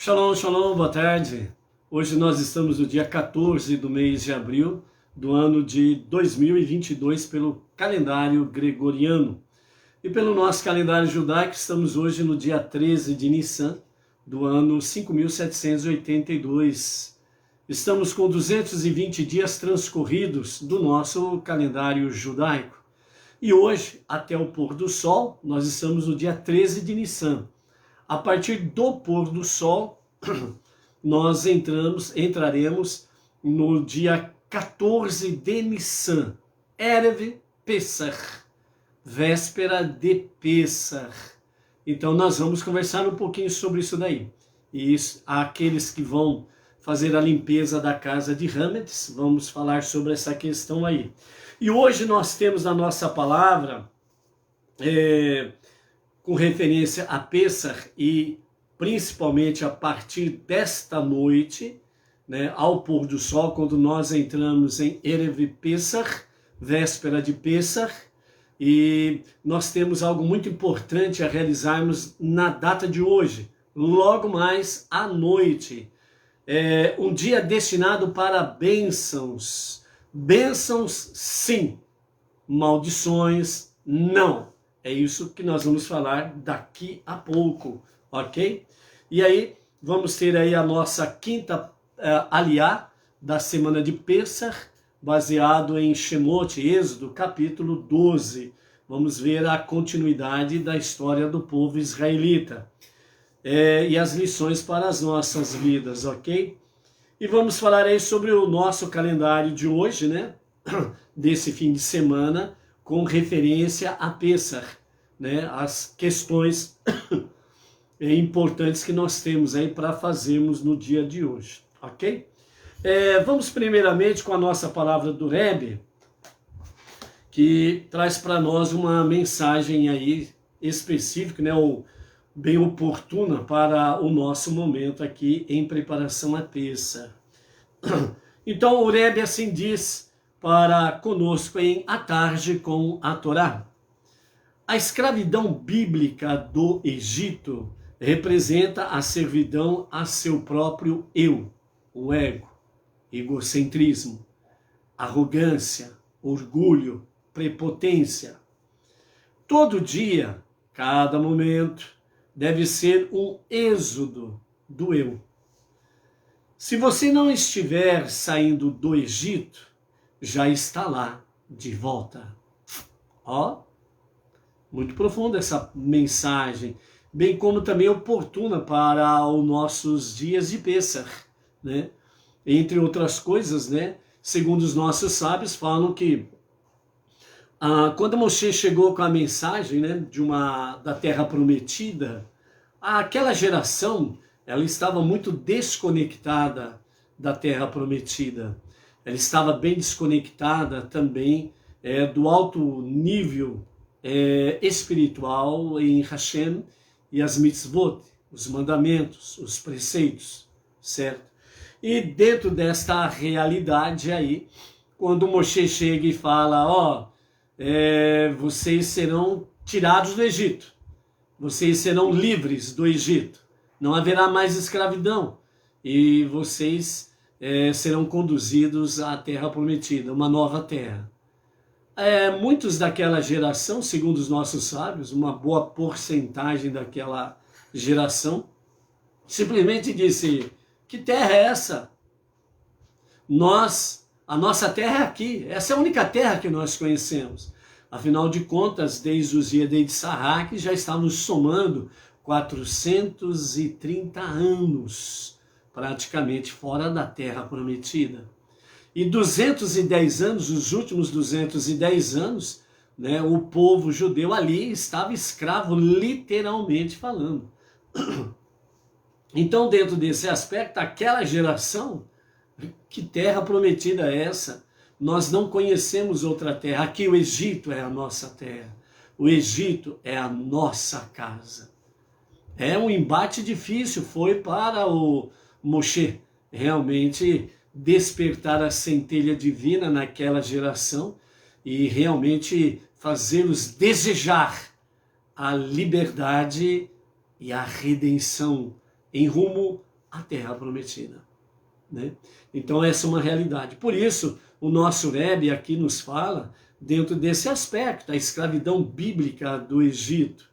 Shalom, shalom, boa tarde. Hoje nós estamos no dia 14 do mês de abril do ano de 2022 pelo calendário gregoriano. E pelo nosso calendário judaico estamos hoje no dia 13 de Nissan do ano 5782. Estamos com 220 dias transcorridos do nosso calendário judaico. E hoje, até o pôr do sol, nós estamos no dia 13 de Nissan. A partir do pôr do sol, nós entraremos no dia 14 de Nissan, Erev Pesach, véspera de Pesach. Então nós vamos conversar um pouquinho sobre isso daí. E aqueles que vão fazer a limpeza da casa de Hametz, vamos falar sobre essa questão aí. E hoje nós temos a nossa palavra com referência a Pesach e principalmente a partir desta noite, né, ao pôr do sol, quando nós entramos em Erev Pesach, véspera de Pesach, e nós temos algo muito importante a realizarmos na data de hoje, logo mais à noite. Um dia destinado para bênçãos. Bênçãos, sim. Maldições, não. É isso que nós vamos falar daqui a pouco, ok? E aí, vamos ter aí a nossa quinta aliá da semana de Pesach, baseado em Shemot, Êxodo, capítulo 12. Vamos ver a continuidade da história do povo israelita. E as lições para as nossas vidas, ok? E vamos falar aí sobre o nosso calendário de hoje, né? Desse fim de semana, com referência a Pesach, né? As questões importantes que nós temos aí para fazermos no dia de hoje, ok? Vamos primeiramente com a nossa palavra do Rebbe, que traz para nós uma mensagem aí específica, né? Ou bem oportuna para o nosso momento aqui em preparação a Pesach. Então o Rebbe assim diz para conosco em A Tarde com a Torá. A escravidão bíblica do Egito representa a servidão a seu próprio eu, o ego, egocentrismo, arrogância, orgulho, prepotência. Todo dia, cada momento, deve ser um êxodo do eu. Se você não estiver saindo do Egito, já está lá de volta. Ó, muito profunda essa mensagem, bem como também oportuna para os nossos dias de Pesach, né? Entre outras coisas, né? Segundo os nossos sábios, falam que quando Moshe chegou com a mensagem, né, da Terra Prometida, aquela geração, ela estava muito desconectada da Terra Prometida. Ela estava bem desconectada também do alto nível espiritual em Hashem e as mitzvot, os mandamentos, os preceitos, certo? E dentro desta realidade aí, quando Moshe chega e fala, vocês serão tirados do Egito, vocês serão livres do Egito, não haverá mais escravidão e vocês serão conduzidos à Terra Prometida, uma nova terra. Muitos daquela geração, segundo os nossos sábios, uma boa porcentagem daquela geração, simplesmente disse, que terra é essa? A nossa terra é aqui, essa é a única terra que nós conhecemos. Afinal de contas, desde os dias de Sarrak, já estávamos somando 430 anos, praticamente fora da Terra Prometida. E 210 anos, os últimos 210 anos, né, o povo judeu ali estava escravo, literalmente falando. Então, dentro desse aspecto, aquela geração, que terra prometida é essa? Nós não conhecemos outra terra. Aqui o Egito é a nossa terra. O Egito é a nossa casa. É um embate difícil, foi para o Moshe realmente despertar a centelha divina naquela geração e realmente fazê-los desejar a liberdade e a redenção em rumo a terra prometida, né? Então essa é uma realidade. Por isso, o nosso Rebbe aqui nos fala dentro desse aspecto, a escravidão bíblica do Egito,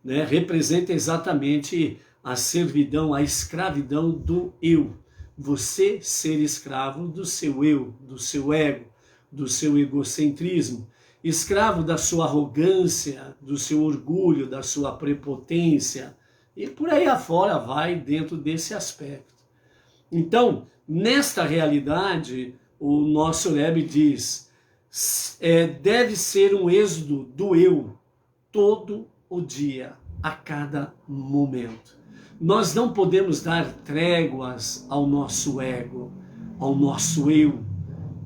né, representa exatamente a servidão, a escravidão do eu. Você ser escravo do seu eu, do seu ego, do seu egocentrismo, escravo da sua arrogância, do seu orgulho, da sua prepotência, e por aí afora vai dentro desse aspecto. Então, nesta realidade, o nosso Rebbe diz, deve ser um êxodo do eu todo o dia, a cada momento. Nós não podemos dar tréguas ao nosso ego, ao nosso eu,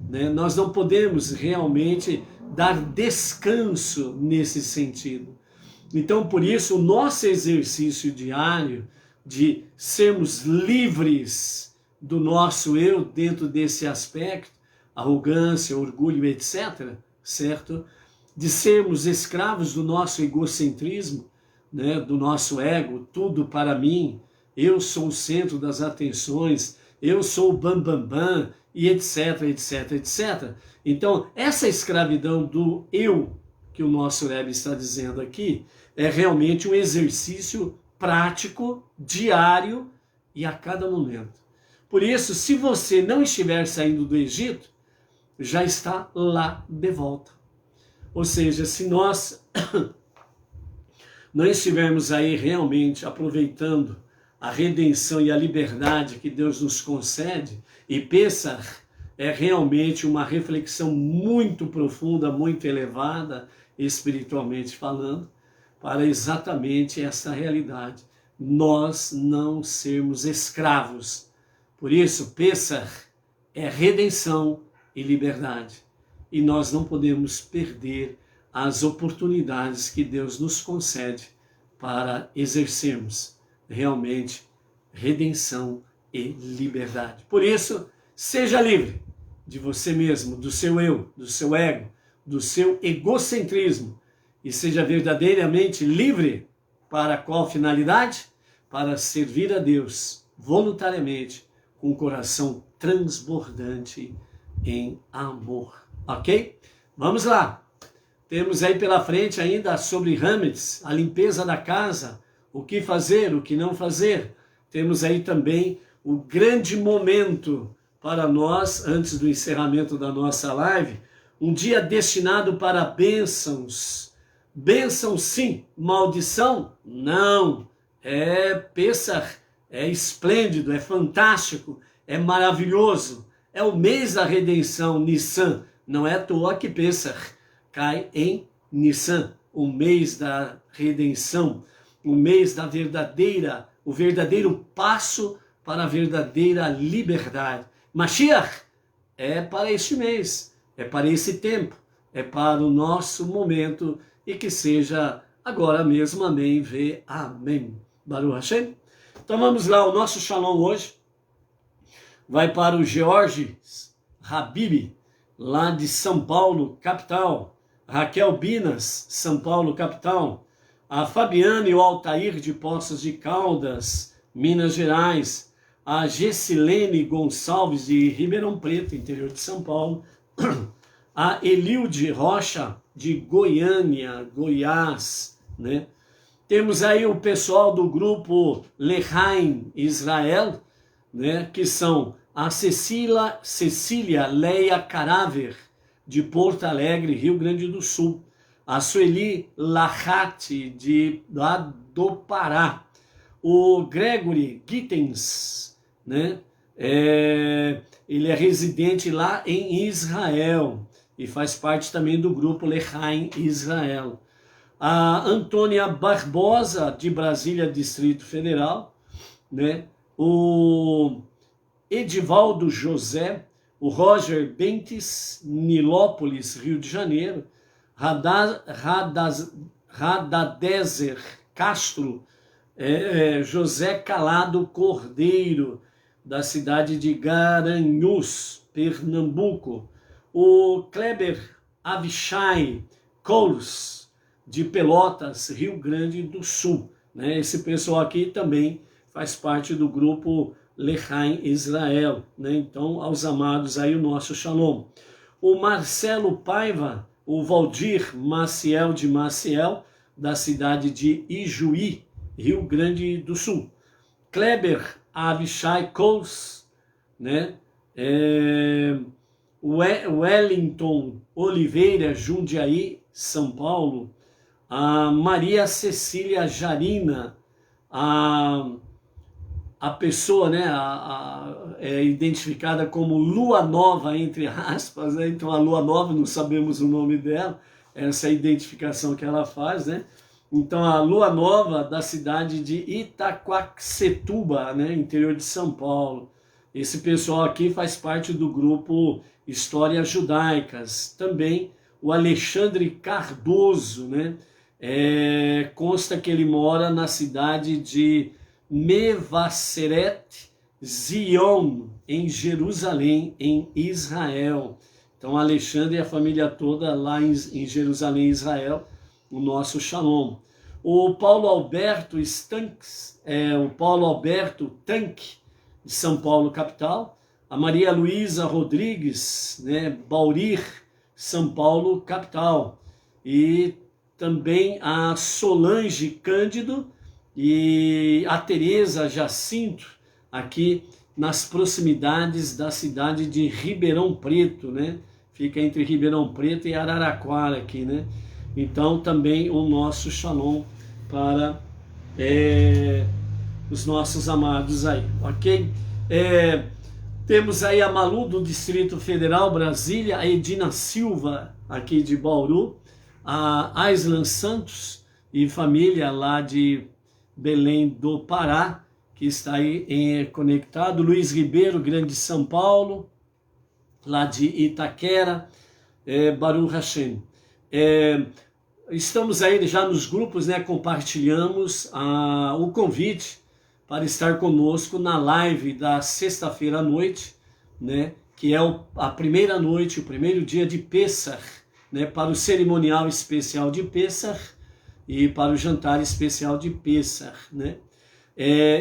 né? Nós não podemos realmente dar descanso nesse sentido. Então, por isso, o nosso exercício diário de sermos livres do nosso eu dentro desse aspecto, arrogância, orgulho, etc., certo? De sermos escravos do nosso egocentrismo, né? Do nosso ego, tudo para mim, eu sou o centro das atenções, eu sou o bambambam, e etc, etc, etc. Então, essa escravidão do eu, que o nosso Rebbe está dizendo aqui, é realmente um exercício prático, diário e a cada momento. Por isso, se você não estiver saindo do Egito, já está lá de volta. Ou seja, se nós não estivermos aí realmente aproveitando a redenção e a liberdade que Deus nos concede, e Pessach é realmente uma reflexão muito profunda, muito elevada, espiritualmente falando, para exatamente essa realidade. Nós não sermos escravos. Por isso, Pessach é redenção e liberdade. E nós não podemos perder as oportunidades que Deus nos concede para exercermos realmente redenção e liberdade. Por isso, seja livre de você mesmo, do seu eu, do seu ego, do seu egocentrismo, e seja verdadeiramente livre para qual finalidade? Para servir a Deus voluntariamente, com o coração transbordante em amor. Ok? Vamos lá. Temos aí pela frente ainda sobre Hametz, a limpeza da casa, o que fazer, o que não fazer. Temos aí também o grande momento para nós, antes do encerramento da nossa live, um dia destinado para bênçãos. Bênção sim, maldição? Não. É Pessach, é esplêndido, é fantástico, é maravilhoso. É o mês da redenção, Nissan. Não é à toa que Pessach cai em Nissan, o mês da redenção, o mês da verdadeira, o verdadeiro passo para a verdadeira liberdade. Mashiach é para este mês, é para esse tempo, é para o nosso momento, e que seja agora mesmo, amém, vê, amém. Baruch Hashem. Então vamos lá, o nosso shalom hoje vai para o George Habib, lá de São Paulo, capital. Raquel Binas, São Paulo, capital. A Fabiana e o Altair de Poços de Caldas, Minas Gerais. A Gessilene Gonçalves de Ribeirão Preto, interior de São Paulo. A Elilde Rocha de Goiânia, Goiás, né? Temos aí o pessoal do grupo Lehaim Israel, né? Que são a Cecília Leia Caraver, de Porto Alegre, Rio Grande do Sul. A Sueli Lachati, lá do Pará. O Gregory Gittens, né? Ele é residente lá em Israel e faz parte também do grupo Lehaim Israel. A Antônia Barbosa, de Brasília, Distrito Federal, né? O Edivaldo José, o Roger Bentes, Nilópolis, Rio de Janeiro. Radadezer Castro, José Calado Cordeiro, da cidade de Garanhuns, Pernambuco. O Kleber Avishai Coles, de Pelotas, Rio Grande do Sul, né? Esse pessoal aqui também faz parte do grupo Lechaim Israel, né? Então, aos amados aí o nosso Shalom. O Marcelo Paiva, o Valdir Maciel de Maciel, da cidade de Ijuí, Rio Grande do Sul. Kleber Avishai Coles, né? Wellington Oliveira, Jundiaí, São Paulo. A Maria Cecília Jarina, a pessoa, né, é identificada como Lua Nova, entre aspas, né? Então a Lua Nova, não sabemos o nome dela, essa é a identificação que ela faz, né? Então a Lua Nova da cidade de Itaquaquecetuba, né, interior de São Paulo. Esse pessoal aqui faz parte do grupo Histórias Judaicas. Também o Alexandre Cardoso, né? Consta que ele mora na cidade de Mevaseret Zion, em Jerusalém, em Israel. Então Alexandre e a família toda lá em Jerusalém, Israel, o nosso Shalom. O Paulo Alberto Stanks, o Paulo Alberto Tanque, de São Paulo, capital. A Maria Luísa Rodrigues, né, Baurir, São Paulo, capital. E também a Solange Cândido e a Tereza Jacinto, aqui nas proximidades da cidade de Ribeirão Preto, né? Fica entre Ribeirão Preto e Araraquara aqui, né? Então também o nosso Shalom para os nossos amados aí, ok? Temos aí a Malu do Distrito Federal, Brasília, a Edina Silva, aqui de Bauru, a Aislan Santos e família lá de Belém do Pará, que está aí conectado, Luiz Ribeiro, Grande São Paulo, lá de Itaquera, Baruch Hashem. Estamos aí já nos grupos, né, compartilhamos o convite para estar conosco na live da sexta-feira à noite, né, que é a primeira noite, o primeiro dia de Pessach, né, para o cerimonial especial de Pessach e para o jantar especial de Pessach, né?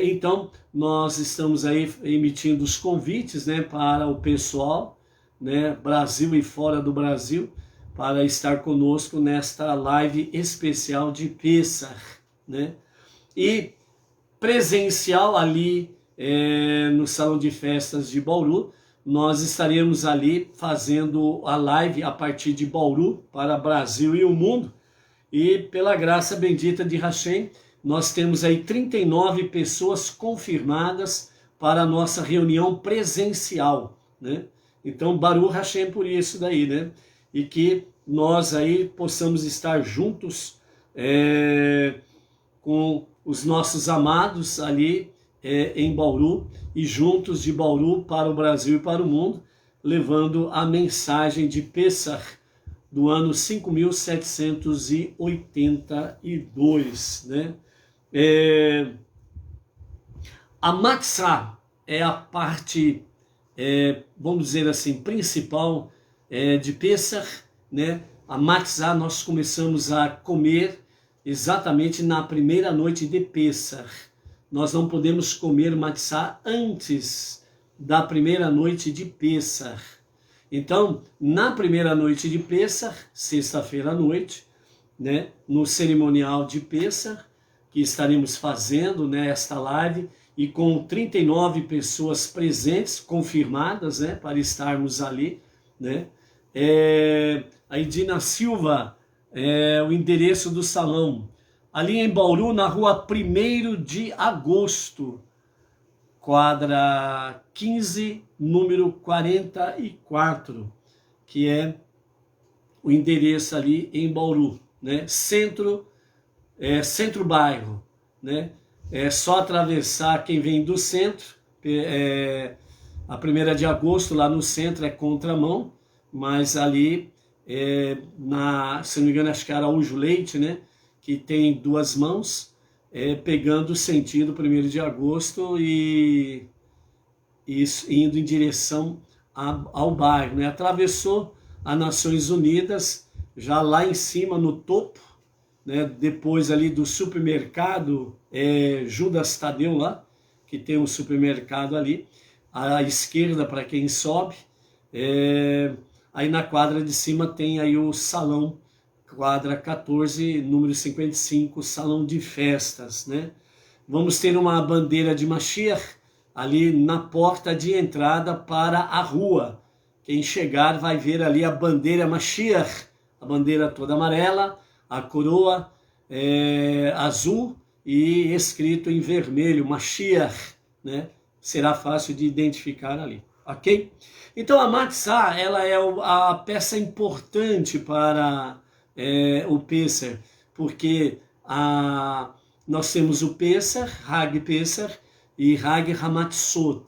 Então, nós estamos aí emitindo os convites, né, para o pessoal, né, Brasil e fora do Brasil, para estar conosco nesta live especial de Pessach, né? E presencial ali no Salão de Festas de Bauru, nós estaremos ali fazendo a live a partir de Bauru para Brasil e o mundo. E pela graça bendita de Hashem, nós temos aí 39 pessoas confirmadas para a nossa reunião presencial, né? Então, Baruch Hashem por isso daí, né? E que nós aí possamos estar juntos com os nossos amados ali em Bauru e juntos de Bauru para o Brasil e para o mundo, levando a mensagem de Pessach do ano 5782, né? A Matzah é a parte, vamos dizer assim, principal de Pessach, né? A Matzah nós começamos a comer exatamente na primeira noite de Pessach. Nós não podemos comer Matzah antes da primeira noite de Pessach. Então, na primeira noite de Pessach, sexta-feira à noite, né, no cerimonial de Pessach, que estaremos fazendo, né, esta live, e com 39 pessoas presentes, confirmadas, né, para estarmos ali, né. A Edina Silva, o endereço do salão, ali em Bauru, na rua 1º de agosto, quadra 15, número 44, que é o endereço ali em Bauru, né? Centro-bairro, né? É só atravessar quem vem do centro, a 1ª de agosto lá no centro é contramão, mas ali, se não me engano, acho que é Araújo Leite, né? Que tem duas mãos, pegando o sentido 1º de agosto e indo em direção ao bairro, né? Atravessou a Nações Unidas, já lá em cima, no topo, né? Depois ali do supermercado Judas Tadeu lá, que tem um supermercado ali, à esquerda para quem sobe, aí na quadra de cima tem aí o salão, quadra 14, número 55, salão de festas, né? Vamos ter uma bandeira de Mashiach ali na porta de entrada para a rua. Quem chegar vai ver ali a bandeira Mashiach, a bandeira toda amarela, a coroa azul e escrito em vermelho, Mashiach, né? Será fácil de identificar ali, ok? Então a Matzah, ela é a peça importante para o Pesach, porque nós temos o Pesach, Hag Pesach e Hag Hamatzot,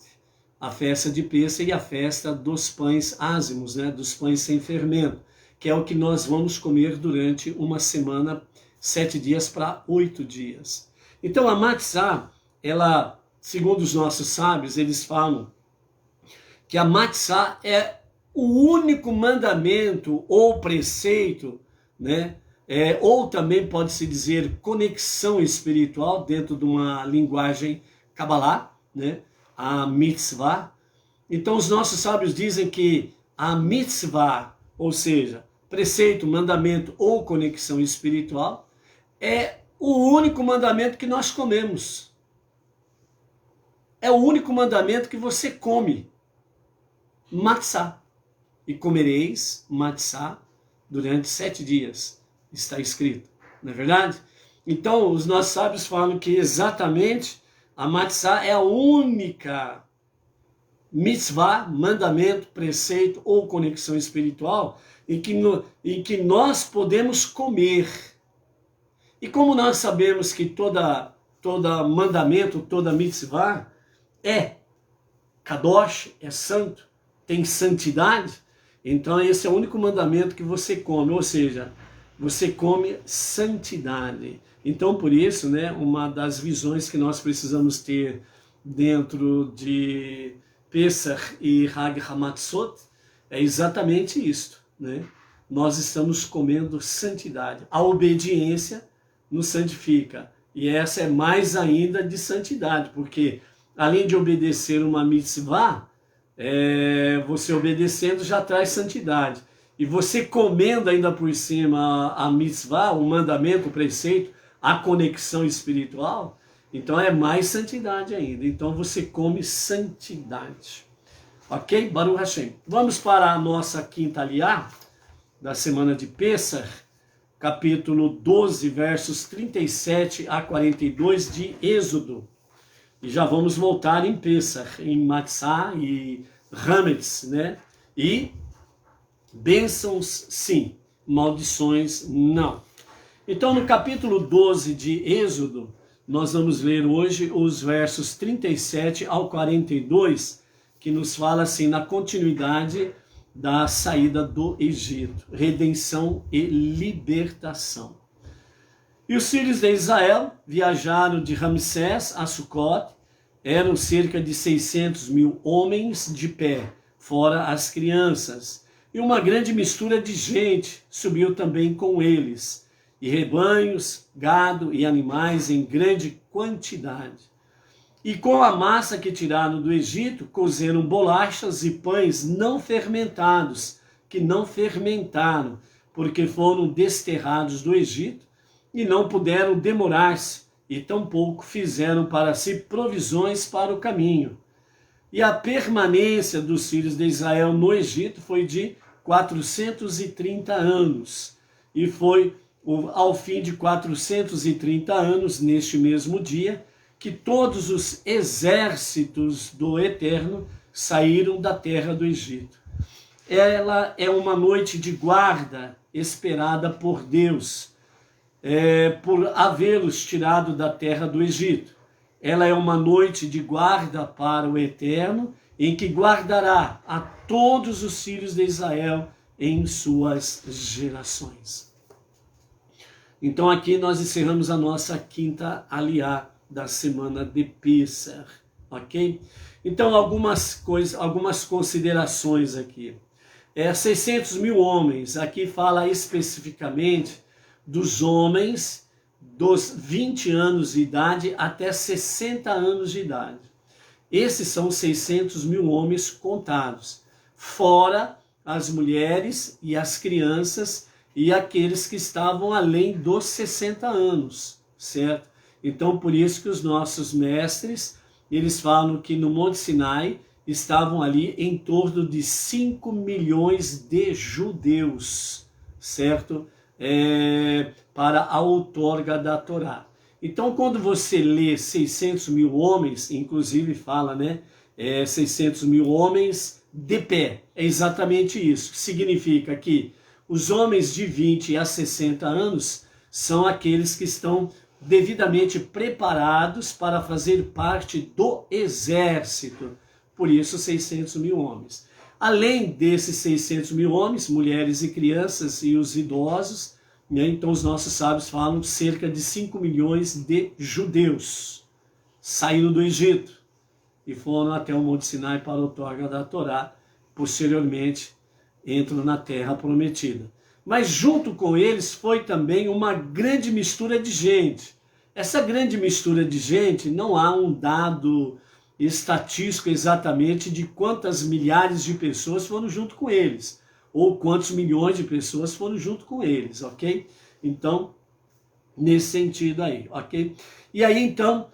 a festa de Pesach e a festa dos pães ázimos, né? Dos pães sem fermento, que é o que nós vamos comer durante uma semana, 7 dias para 8 dias. Então a Matzah, ela, segundo os nossos sábios, eles falam que a Matzah é o único mandamento ou preceito, né? Ou também pode-se dizer conexão espiritual dentro de uma linguagem Kabbalah, né? A mitzvah. Então os nossos sábios dizem que a mitzvah, ou seja, preceito, mandamento ou conexão espiritual, é o único mandamento que nós comemos. É o único mandamento que você come. Matzah. E comereis matzah durante 7 dias. Está escrito, não é verdade? Então, os nossos sábios falam que exatamente a matzah é a única mitzvah, mandamento, preceito ou conexão espiritual em que nós podemos comer. E como nós sabemos que toda mandamento, toda mitzvah é kadosh, é santo, tem santidade, então esse é o único mandamento que você come, ou seja, você come santidade. Então por isso, né, uma das visões que nós precisamos ter dentro de Pesach e Hag Hamatzot é exatamente isto, né? Nós estamos comendo santidade. A obediência nos santifica. E essa é mais ainda de santidade, porque além de obedecer uma mitzvah, você obedecendo já traz santidade. E você comendo ainda por cima a mitzvah, o mandamento, o preceito, a conexão espiritual, então é mais santidade ainda. Então você come santidade. Ok? Baruch Hashem. Vamos para a nossa quinta aliá da semana de Pesach, capítulo 12, versos 37 a 42 de Êxodo. E já vamos voltar em Pesach, em Matzah e Hametz, né? E bênçãos sim, maldições não. Então no capítulo 12 de Êxodo, nós vamos ler hoje os versos 37 ao 42, que nos fala assim, na continuidade da saída do Egito, redenção e libertação. E os filhos de Israel viajaram de Ramsés a Sucote, eram cerca de 600.000 homens de pé, fora as crianças, e uma grande mistura de gente subiu também com eles, e rebanhos, gado e animais em grande quantidade. E com a massa que tiraram do Egito, cozeram bolachas e pães não fermentados, que não fermentaram, porque foram desterrados do Egito, e não puderam demorar-se, e tampouco fizeram para si provisões para o caminho. E a permanência dos filhos de Israel no Egito foi de 430 anos, e foi ao fim de 430 anos, neste mesmo dia, que todos os exércitos do Eterno saíram da terra do Egito. Ela é uma noite de guarda esperada por Deus, por havê-los tirado da terra do Egito. Ela é uma noite de guarda para o Eterno, em que guardará a todos os filhos de Israel em suas gerações. Então aqui nós encerramos a nossa quinta aliá da semana de Pesach, ok? Então algumas considerações aqui. 600.000 homens, aqui fala especificamente dos homens dos 20 anos de idade até 60 anos de idade. Esses são 600 mil homens contados, fora as mulheres e as crianças e aqueles que estavam além dos 60 anos, certo? Então, por isso que os nossos mestres, eles falam que no Monte Sinai estavam ali em torno de 5 milhões de judeus, certo? Para a outorga da Torá. Então, quando você lê 600 mil homens, inclusive fala, né? 600 mil homens de pé. É exatamente isso. Significa que os homens de 20 a 60 anos são aqueles que estão devidamente preparados para fazer parte do exército. Por isso, 600 mil homens. Além desses 600 mil homens, mulheres e crianças e os idosos, né, então os nossos sábios falam cerca de 5 milhões de judeus saíram do Egito e foram até o Monte Sinai para a outorga da Torá, posteriormente entram na terra prometida. Mas junto com eles foi também uma grande mistura de gente. Essa grande mistura de gente, não há um dado estatístico exatamente de quantas milhares de pessoas foram junto com eles, ou quantos milhões de pessoas foram junto com eles, ok? Então, nesse sentido aí, ok? E aí, então,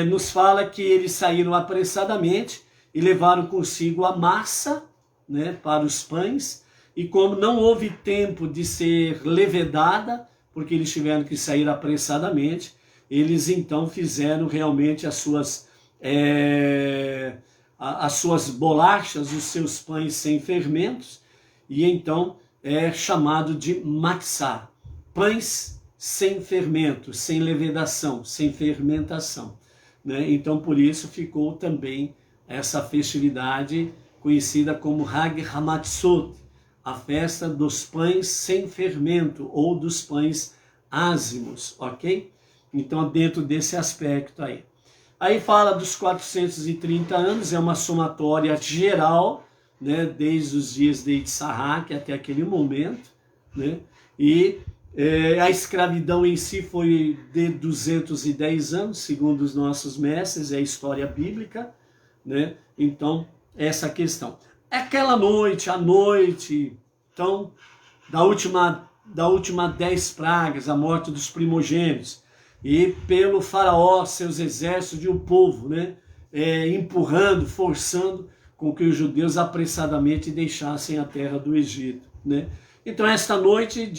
nos fala que eles saíram apressadamente e levaram consigo a massa, né, para os pães, e como não houve tempo de ser levedada, porque eles tiveram que sair apressadamente, eles então fizeram realmente as suas bolachas, os seus pães sem fermentos, e então é chamado de matzá, pães sem fermento, sem levedação, sem fermentação, né? Então por isso ficou também essa festividade conhecida como Hag Hamatzot, a festa dos pães sem fermento ou dos pães ázimos, ok? Então dentro desse aspecto aí. Aí fala dos 430 anos, é uma somatória geral, né, desde os dias de Itzhak até aquele momento, né, e a escravidão em si foi de 210 anos, segundo os nossos mestres, é a história bíblica, né, então essa questão. Aquela noite, a noite, então, da última 10 pragas, a morte dos primogênitos, e pelo faraó, seus exércitos e o povo, né, empurrando, forçando com que os judeus apressadamente deixassem a terra do Egito, né. Então esta noite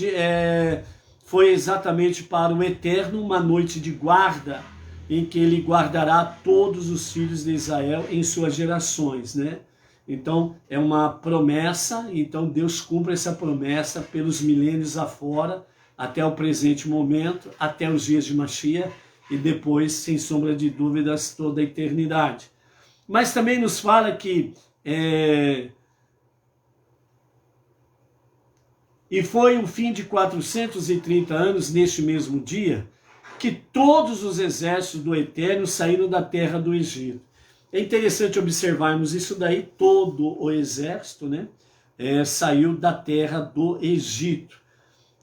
foi exatamente para o Eterno uma noite de guarda, em que ele guardará todos os filhos de Israel em suas gerações, né. Então é uma promessa, então Deus cumpre essa promessa pelos milênios afora, até o presente momento, até os dias de Mashiach, e depois, sem sombra de dúvidas, toda a eternidade. Mas também nos fala que e foi o fim de 430 anos, neste mesmo dia, que todos os exércitos do Eterno saíram da terra do Egito. É interessante observarmos isso daí, todo o exército, né, saiu da terra do Egito.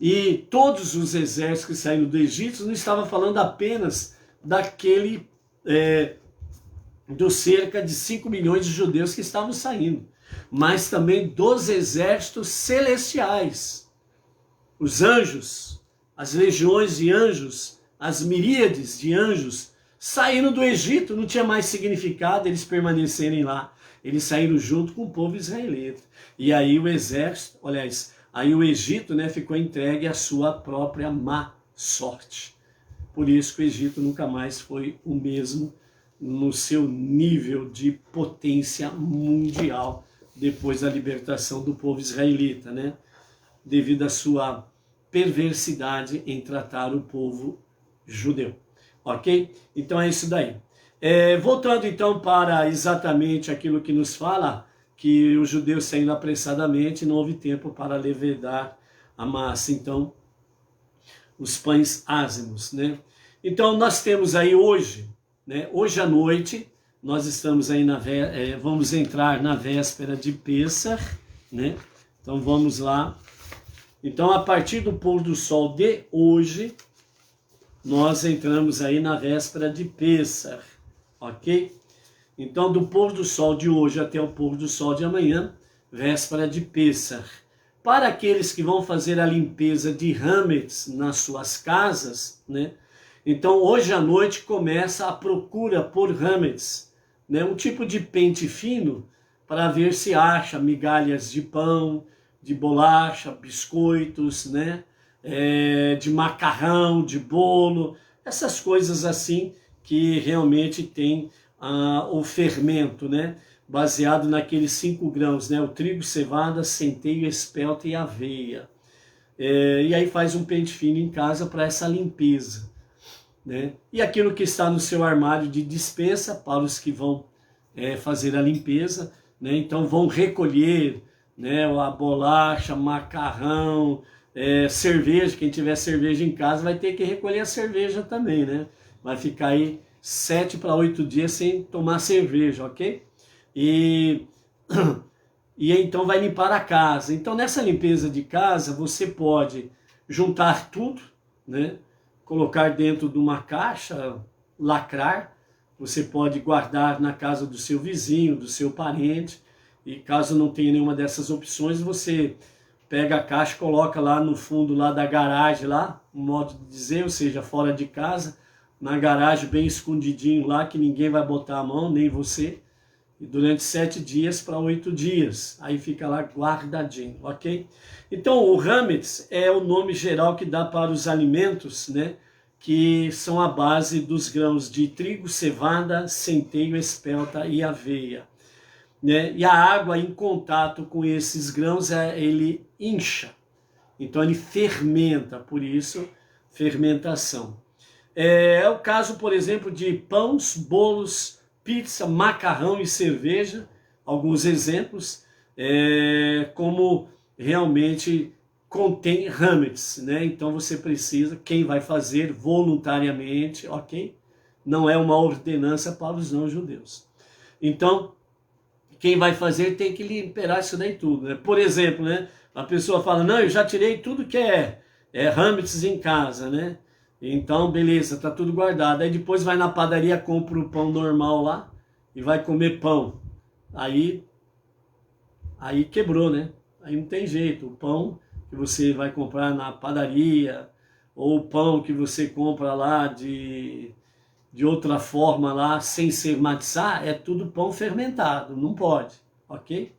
E todos os exércitos que saíram do Egito não estavam falando apenas daquele, dos cerca de 5 milhões de judeus que estavam saindo, mas também dos exércitos celestiais. Os anjos, as legiões de anjos, as miríades de anjos, saíram do Egito, não tinha mais significado eles permanecerem lá. Eles saíram junto com o povo israelita. E aí o exército, aliás, aí o Egito, né, ficou entregue à sua própria má sorte. Por isso que o Egito nunca mais foi o mesmo no seu nível de potência mundial depois da libertação do povo israelita, né? Devido à sua perversidade em tratar o povo judeu. Ok? Então é isso daí. Voltando então para exatamente aquilo que nos fala, que os judeus saindo apressadamente, não houve tempo para levedar a massa, então, os pães ázimos, né? Então nós temos aí hoje, né? Hoje à noite, nós estamos aí vamos entrar na véspera de Pêssar, né? Então vamos lá. Então a partir do pôr do sol de hoje, nós entramos aí na véspera de Pêssar, ok? Então, do pôr do sol de hoje até o pôr do sol de amanhã, véspera de Pêssar. Para aqueles que vão fazer a limpeza de Hametz nas suas casas, né? Então, hoje à noite começa a procura por Hametz, né? Um tipo de pente fino para ver se acha migalhas de pão, de bolacha, biscoitos, né? De macarrão, de bolo, essas coisas assim que realmente tem o fermento, né? Baseado naqueles 5 grãos, né? O trigo, cevada, centeio, espelta e aveia. E aí faz um pente fino em casa para essa limpeza, né? E aquilo que está no seu armário de despensa, para os que vão fazer a limpeza, né? Então vão recolher, né? A bolacha, macarrão, cerveja. Quem tiver cerveja em casa vai ter que recolher a cerveja também, né? Vai ficar aí 7 para 8 dias sem tomar cerveja, ok? E então vai limpar a casa. Então nessa limpeza de casa você pode juntar tudo, né? Colocar dentro de uma caixa, lacrar. Você pode guardar na casa do seu vizinho, do seu parente. E caso não tenha nenhuma dessas opções, você pega a caixa, coloca lá no fundo lá da garagem, lá, um modo de dizer, ou seja, fora de casa, na garagem bem escondidinho lá, que ninguém vai botar a mão, nem você. E durante 7 dias para 8 dias. Aí fica lá guardadinho, ok? Então o Hametz é o nome geral que dá para os alimentos, né? Que são a base dos grãos de trigo, cevada, centeio, espelta e aveia, né? E a água em contato com esses grãos, ele incha. Então ele fermenta, por isso fermentação. É o caso, por exemplo, de pães, bolos, pizza, macarrão e cerveja, alguns exemplos, como realmente contém Hametz, né? Então você precisa, quem vai fazer voluntariamente, ok? Não é uma ordenança para os não-judeus. Então, quem vai fazer tem que liberar isso daí tudo, né? Por exemplo, né? A pessoa fala, não, eu já tirei tudo que é Hametz em casa, né? Então, beleza, tá tudo guardado. Aí depois vai na padaria, compra o pão normal lá e vai comer pão. Aí quebrou, né? Aí não tem jeito. O pão que você vai comprar na padaria, ou o pão que você compra lá de outra forma lá, sem ser matzá, é tudo pão fermentado. Não pode, ok?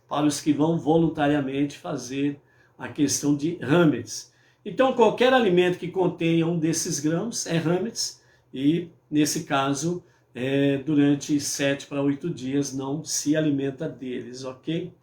Para os que vão voluntariamente fazer a questão de Hametz. Então, qualquer alimento que contenha um desses grãos é Hametz, e, nesse caso, durante 7 para 8 dias não se alimenta deles, ok?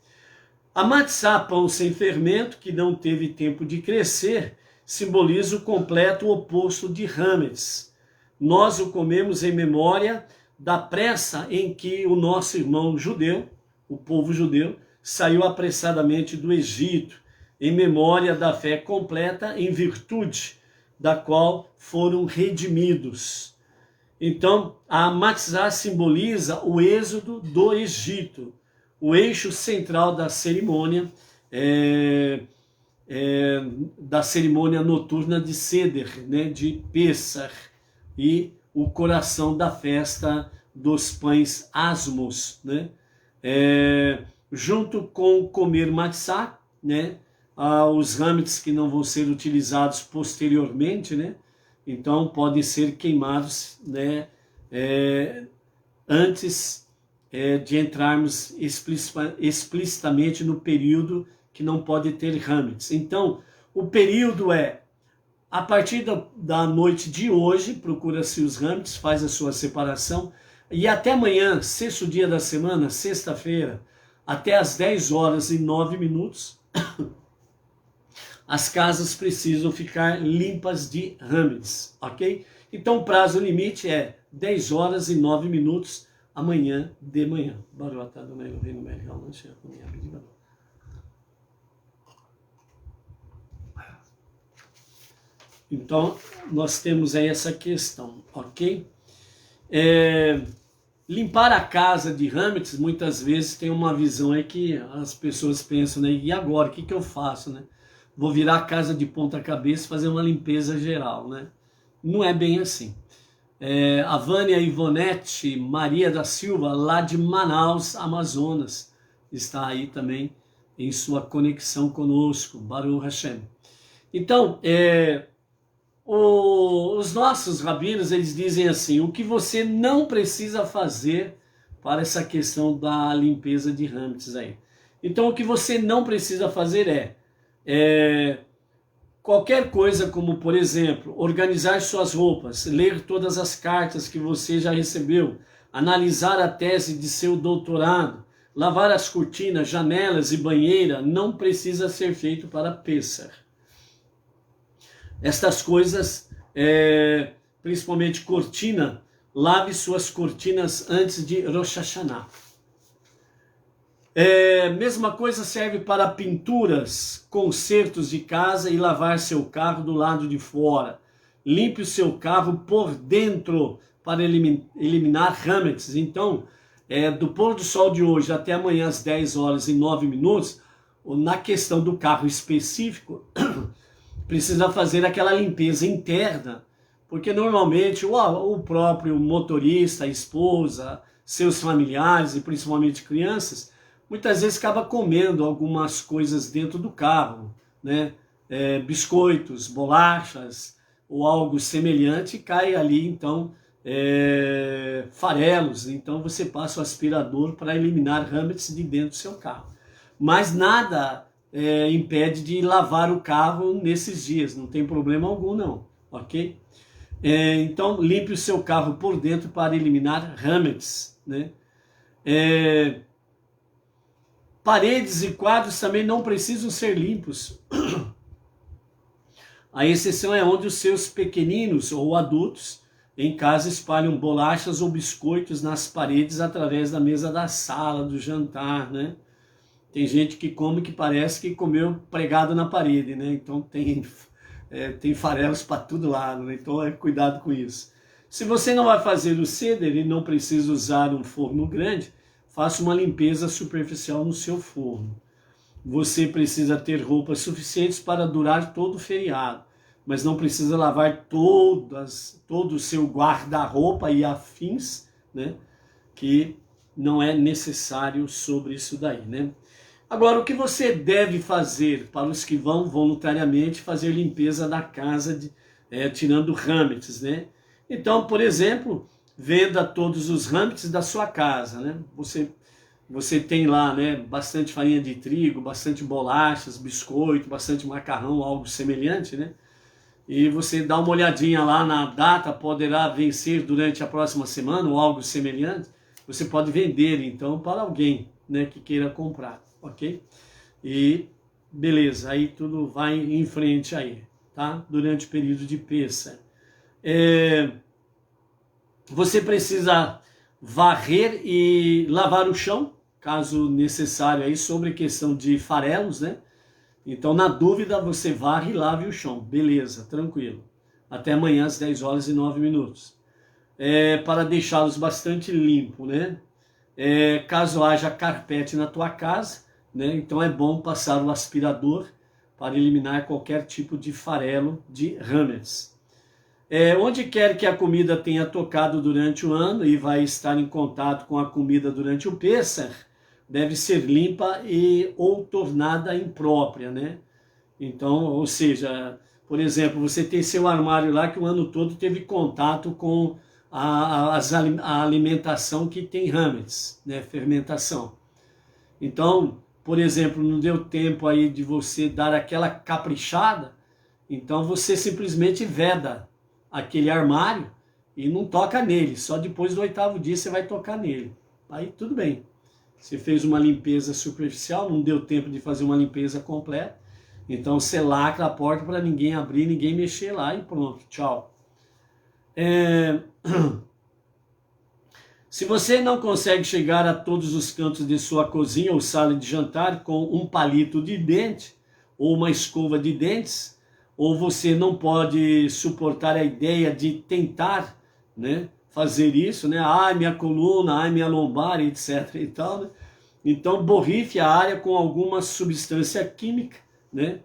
A matzá, pão sem fermento, que não teve tempo de crescer, simboliza o completo oposto de Hametz. Nós o comemos em memória da pressa em que o nosso irmão judeu, o povo judeu, saiu apressadamente do Egito, em memória da fé completa, em virtude da qual foram redimidos. Então, a matzá simboliza o êxodo do Egito, o eixo central da cerimônia, da cerimônia noturna de Seder, né, de Pêssar, e o coração da festa dos pães asmos, né? Junto com comer matzá, né? Os hametz que não vão ser utilizados posteriormente, né? Então podem ser queimados, né? Antes de entrarmos explicitamente no período que não pode ter hametz. Então o período a partir da noite de hoje, procura-se os hametz, faz a sua separação, e até amanhã, sexto dia da semana, sexta-feira, até às 10h09, as casas precisam ficar limpas de hametz, ok? Então o prazo limite é 10h09 amanhã de manhã. Então nós temos aí essa questão, ok? Limpar a casa de hametz, muitas vezes tem uma visão aí que as pessoas pensam, né? E agora, o que eu faço, né? Vou virar a casa de ponta cabeça e fazer uma limpeza geral, né? Não é bem assim. A Vânia Ivonete Maria da Silva, lá de Manaus, Amazonas, está aí também em sua conexão conosco, Baruch Hashem. Então, os nossos rabinos, eles dizem assim, o que você não precisa fazer para essa questão da limpeza de hametz aí. Então, o que você não precisa fazer qualquer coisa, como, por exemplo, organizar suas roupas, ler todas as cartas que você já recebeu, analisar a tese de seu doutorado, lavar as cortinas, janelas e banheira, não precisa ser feito para Pessah. Estas coisas, principalmente cortina, lave suas cortinas antes de Rosh Hashanah. Mesma coisa serve para pinturas, consertos de casa e lavar seu carro do lado de fora. Limpe o seu carro por dentro para eliminar hametz. Então, do pôr do sol de hoje até amanhã às 10 horas e 9 minutos, na questão do carro específico, precisa fazer aquela limpeza interna, porque normalmente o próprio motorista, a esposa, seus familiares e principalmente crianças, muitas vezes acaba comendo algumas coisas dentro do carro, né? Biscoitos, bolachas ou algo semelhante, cai ali então farelos. Então você passa o aspirador para eliminar hametz de dentro do seu carro. Mas nada impede de lavar o carro nesses dias, não tem problema algum não, ok? Então limpe o seu carro por dentro para eliminar hametz, né? Paredes e quadros também não precisam ser limpos. A exceção é onde os seus pequeninos ou adultos em casa espalham bolachas ou biscoitos nas paredes através da mesa da sala, do jantar, né? Tem gente que come que parece que comeu pregado na parede, né? Então tem farelos para todo lado, né? Então cuidado com isso. Se você não vai fazer o seder e não precisa usar um forno grande, faça uma limpeza superficial no seu forno. Você precisa ter roupas suficientes para durar todo o feriado, mas não precisa lavar todo o seu guarda-roupa e afins, né? Que não é necessário sobre isso daí, né? Agora, o que você deve fazer para os que vão voluntariamente fazer limpeza da casa, tirando hametz, né? Então, por exemplo, venda todos os hametz da sua casa, né? Você tem lá, né, bastante farinha de trigo, bastante bolachas, biscoito, bastante macarrão, algo semelhante, né? E você dá uma olhadinha lá na data, poderá vencer durante a próxima semana ou algo semelhante. Você pode vender, então, para alguém, né, que queira comprar, ok? E beleza, aí tudo vai em frente aí, tá? Durante o período de Pessah. Você precisa varrer e lavar o chão, caso necessário aí, sobre a questão de farelos, né? Então, na dúvida, você varre e lave o chão. Beleza, tranquilo. Até amanhã às 10 horas e 9 minutos. Para deixá-los bastante limpo, né? Caso haja carpete na tua casa, né? Então é bom passar o aspirador para eliminar qualquer tipo de farelo de hametz. Onde quer que a comida tenha tocado durante o ano e vai estar em contato com a comida durante o Pessah, deve ser limpa ou tornada imprópria, né? Então, ou seja, por exemplo, você tem seu armário lá que o ano todo teve contato com a alimentação que tem hametz, né? Fermentação. Então, por exemplo, não deu tempo aí de você dar aquela caprichada, então você simplesmente veda aquele armário e não toca nele, só depois do 8º dia você vai tocar nele. Aí tudo bem. Você fez uma limpeza superficial, não deu tempo de fazer uma limpeza completa, então você lacra a porta para ninguém abrir, ninguém mexer lá e pronto, tchau. Se você não consegue chegar a todos os cantos de sua cozinha ou sala de jantar com um palito de dente ou uma escova de dentes, ou você não pode suportar a ideia de tentar, né, fazer isso, né? Ai, minha coluna, ai, minha lombar, etc. e tal, né? Então, borrife a área com alguma substância química, né?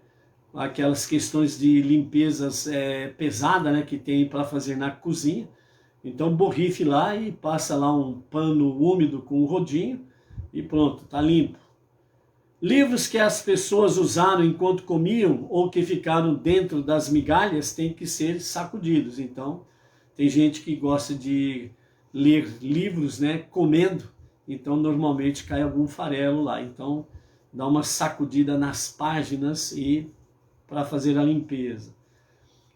Aquelas questões de limpezas pesadas, né, que tem para fazer na cozinha. Então borrife lá e passa lá um pano úmido com um rodinho e pronto, tá limpo. Livros que as pessoas usaram enquanto comiam ou que ficaram dentro das migalhas têm que ser sacudidos. Então, tem gente que gosta de ler livros, né, comendo, então normalmente cai algum farelo lá. Então, dá uma sacudida nas páginas e para fazer a limpeza.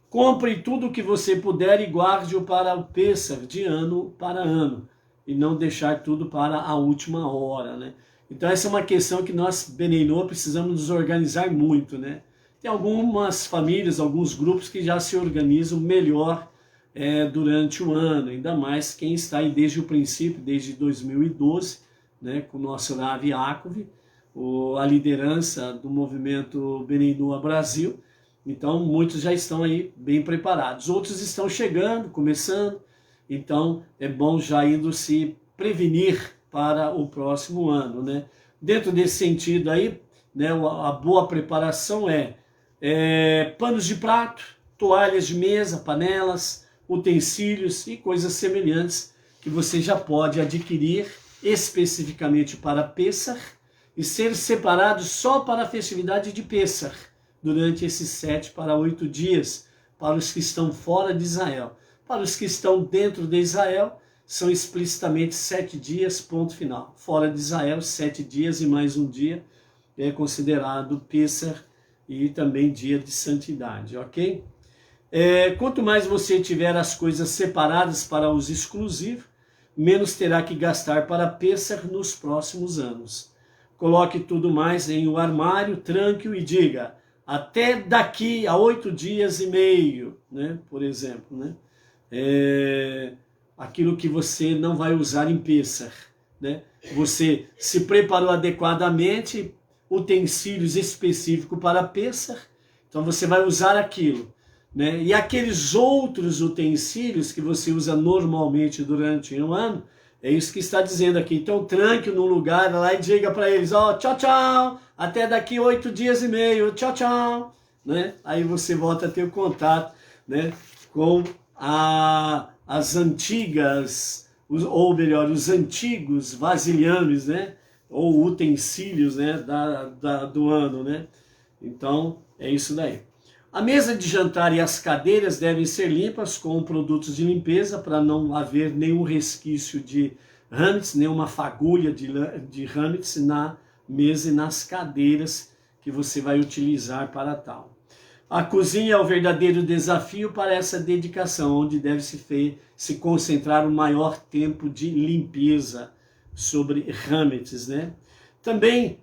Compre tudo o que você puder e guarde-o para o Pêssar de ano para ano e não deixar tudo para a última hora, né? Então essa é uma questão que nós, Beneinô, precisamos nos organizar muito, né? Tem algumas famílias, alguns grupos que já se organizam melhor durante o ano, ainda mais quem está aí desde o princípio, desde 2012, né, com o nosso Rav Yaakov, a liderança do movimento Beneinô Brasil. Então muitos já estão aí bem preparados, outros estão chegando, começando, então é bom já indo se prevenir para o próximo ano, né? Dentro desse sentido aí, né, a boa preparação panos de prato, toalhas de mesa, panelas, utensílios e coisas semelhantes que você já pode adquirir especificamente para Pêssar e ser separado só para a festividade de Pêssar durante esses 7 para 8 dias para os que estão fora de Israel. Para os que estão dentro de Israel, são explicitamente 7 dias, ponto final. Fora de Israel, 7 dias e mais um dia é considerado Pêssar e também dia de santidade, ok? Quanto mais você tiver as coisas separadas para uso exclusivo, menos terá que gastar para Pêssar nos próximos anos. Coloque tudo mais em um armário, tranque-o e diga: até daqui a 8 dias e meio, né? Por exemplo, né? Aquilo que você não vai usar em Pêssar, né? Você se preparou adequadamente, utensílios específicos para Pêssar, então você vai usar aquilo, né? E aqueles outros utensílios que você usa normalmente durante um ano, é isso que está dizendo aqui. Então tranque num lugar lá e diga para eles: ó, tchau, tchau, até daqui 8 dias e meio, tchau, tchau, né? Aí você volta a ter o contato, né, com as antigas, ou melhor, os antigos vasilhames, né, ou utensílios, né, do ano, né? Então é isso daí. A mesa de jantar e as cadeiras devem ser limpas com produtos de limpeza para não haver nenhum resquício de hametz, nenhuma fagulha de hametz na mesa e nas cadeiras que você vai utilizar para tal. A cozinha é o verdadeiro desafio para essa dedicação, onde deve se concentrar o maior tempo de limpeza sobre hametz, né? Também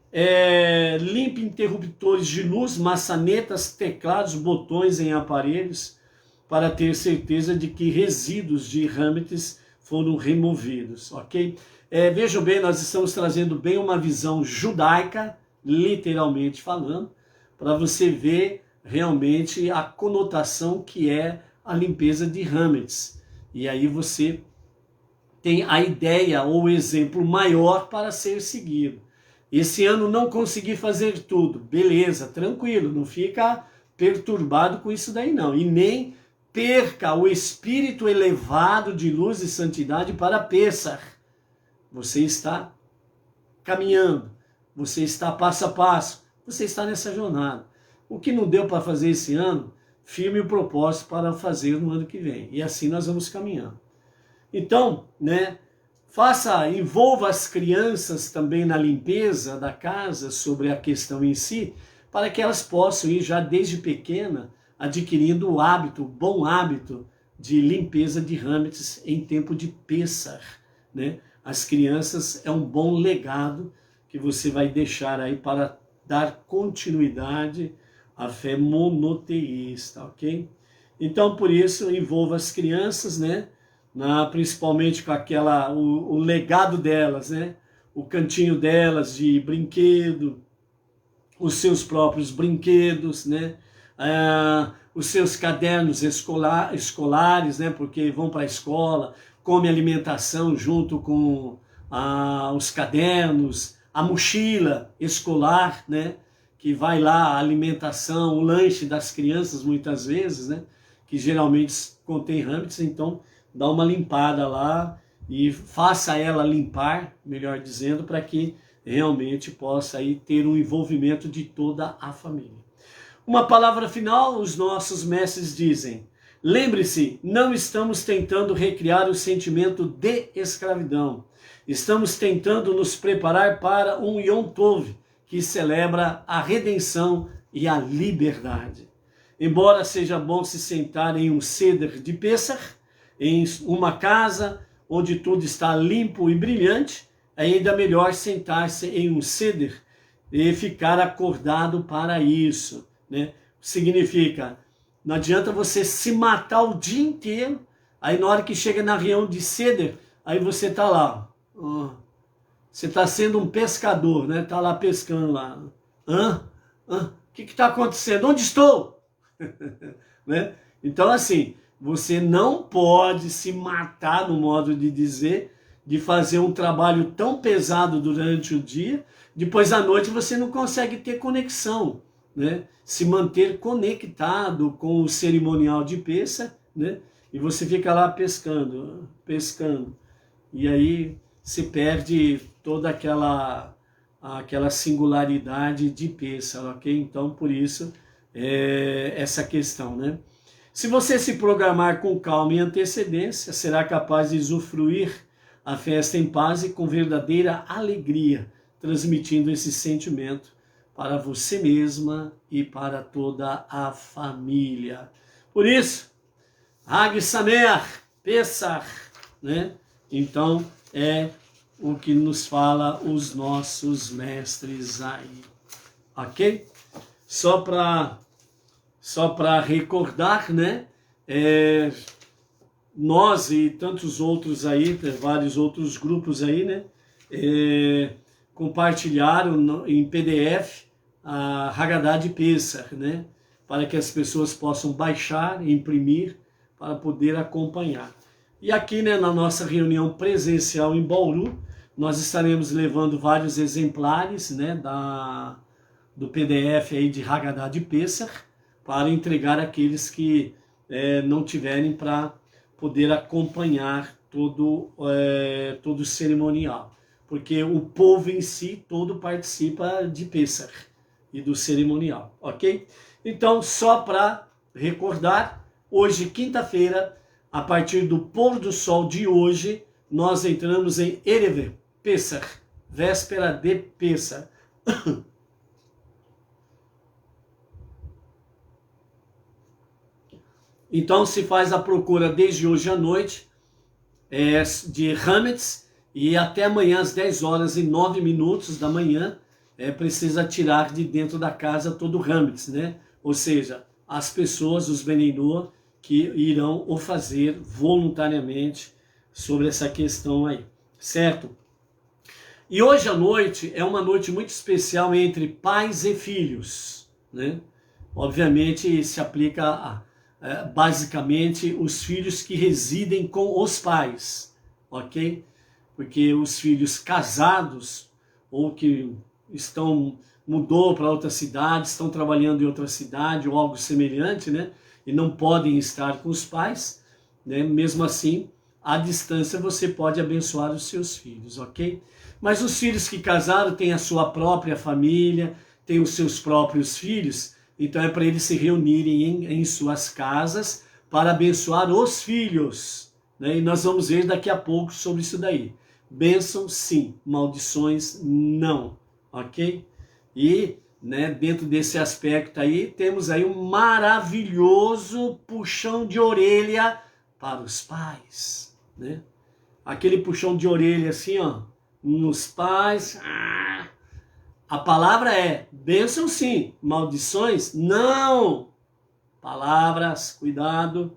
limpe interruptores de luz, maçanetas, teclados, botões em aparelhos, para ter certeza de que resíduos de hametz foram removidos, ok? Vejam bem, nós estamos trazendo bem uma visão judaica, literalmente falando, para você ver realmente a conotação que é a limpeza de hametz. E aí você tem a ideia ou o exemplo maior para ser seguido. Esse ano não consegui fazer tudo, beleza, tranquilo, não fica perturbado com isso daí não. E nem perca o espírito elevado de luz e santidade para Pêssar. Você está caminhando, você está passo a passo, você está nessa jornada. O que não deu para fazer esse ano, firme o propósito para fazer no ano que vem. E assim nós vamos caminhando. Então, né, envolva as crianças também na limpeza da casa, sobre a questão em si, para que elas possam ir já desde pequena adquirindo o hábito, o bom hábito de limpeza de hametz em tempo de Pêssar, né? As crianças é um bom legado que você vai deixar aí para dar continuidade à fé monoteísta, ok? Então, por isso, envolva as crianças, né? Principalmente com o legado delas, né? O cantinho delas de brinquedo, os seus próprios brinquedos, né? Os seus cadernos escolares, né? Porque vão para a escola, come alimentação junto com os cadernos, a mochila escolar, né? Que vai lá a alimentação, o lanche das crianças muitas vezes, né? Que geralmente contém hametz, então dá uma limpada lá e faça ela limpar, melhor dizendo, para que realmente possa aí ter um envolvimento de toda a família. Uma palavra final, os nossos mestres dizem: lembre-se, não estamos tentando recriar o sentimento de escravidão. Estamos tentando nos preparar para um Yom Tov, que celebra a redenção e a liberdade. Embora seja bom se sentar em um Seder de Pessach, em uma casa onde tudo está limpo e brilhante, é ainda melhor sentar-se em um Seder e ficar acordado para isso, né? Significa, não adianta você se matar o dia inteiro, aí na hora que chega na reunião de Seder, aí você está lá, você está sendo um pescador, né? Está lá pescando lá. O que está acontecendo? Onde estou? Né? Então, assim, você não pode se matar, no modo de dizer, de fazer um trabalho tão pesado durante o dia, depois à noite você não consegue ter conexão, né? Se manter conectado com o cerimonial de Pêssar, né? E você fica lá pescando, e aí se perde toda aquela singularidade de Pêssar, ok? Então, por isso, essa questão, né? Se você se programar com calma e antecedência, será capaz de usufruir a festa em paz e com verdadeira alegria, transmitindo esse sentimento para você mesma e para toda a família. Por isso, Hag Sameach, Pessach, né? Então, é o que nos fala os nossos mestres aí, ok? Só para recordar, né? Nós e tantos outros aí, vários outros grupos aí, né? Compartilharam em PDF a Haggadah de Pessach, né? Para que as pessoas possam baixar, imprimir, para poder acompanhar. E aqui, né, na nossa reunião presencial em Bauru, nós estaremos levando vários exemplares, né, do PDF aí de Haggadah de Pessach, para entregar àqueles que não tiverem para poder acompanhar todo o cerimonial. Porque o povo em si todo participa de Pessach e do cerimonial, ok? Então, só para recordar, hoje, quinta-feira, a partir do pôr do sol de hoje, nós entramos em Erev Pessach, véspera de Pessach. Então se faz a procura desde hoje à noite de Hametz e até amanhã às 10 horas e 9 minutos da manhã precisa tirar de dentro da casa todo o Hametz, né? Ou seja, as pessoas, os Benei que irão o fazer voluntariamente sobre essa questão aí, certo? E hoje à noite é uma noite muito especial entre pais e filhos, né? Obviamente se aplica basicamente os filhos que residem com os pais, ok? Porque os filhos casados ou que mudou para outra cidade, estão trabalhando em outra cidade ou algo semelhante, né? E não podem estar com os pais, né? Mesmo assim, à distância você pode abençoar os seus filhos, ok? Mas os filhos que casaram têm a sua própria família, têm os seus próprios filhos, então é para eles se reunirem em suas casas para abençoar os filhos, né? E nós vamos ver daqui a pouco sobre isso daí. Bênção sim, maldições não, ok? E, né, dentro desse aspecto aí, temos aí um maravilhoso puxão de orelha para os pais, né? Aquele puxão de orelha assim, ó, nos pais. A palavra é bênção sim, maldições não. Palavras, cuidado.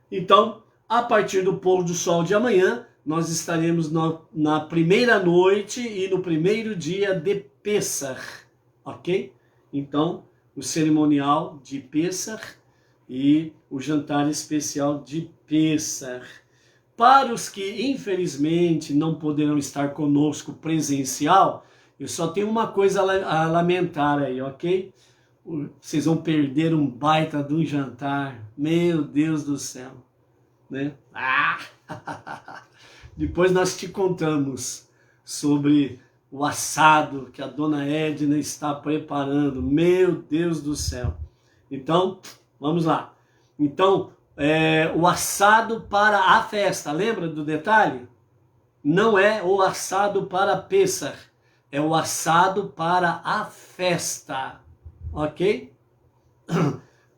Então, a partir do pôr do sol de amanhã, nós estaremos na primeira noite e no primeiro dia de Pessach, ok? Então, o cerimonial de Pessach e o jantar especial de Pessach. Para os que, infelizmente, não poderão estar conosco presencial, eu só tenho uma coisa a lamentar aí, ok? Vocês vão perder um baita de um jantar. Meu Deus do céu. né? Depois nós te contamos sobre o assado que a dona Edna está preparando. Meu Deus do céu. Então, vamos lá. Então, o assado para a festa, lembra do detalhe? Não é o assado para Pêssar, é o assado para a festa, ok?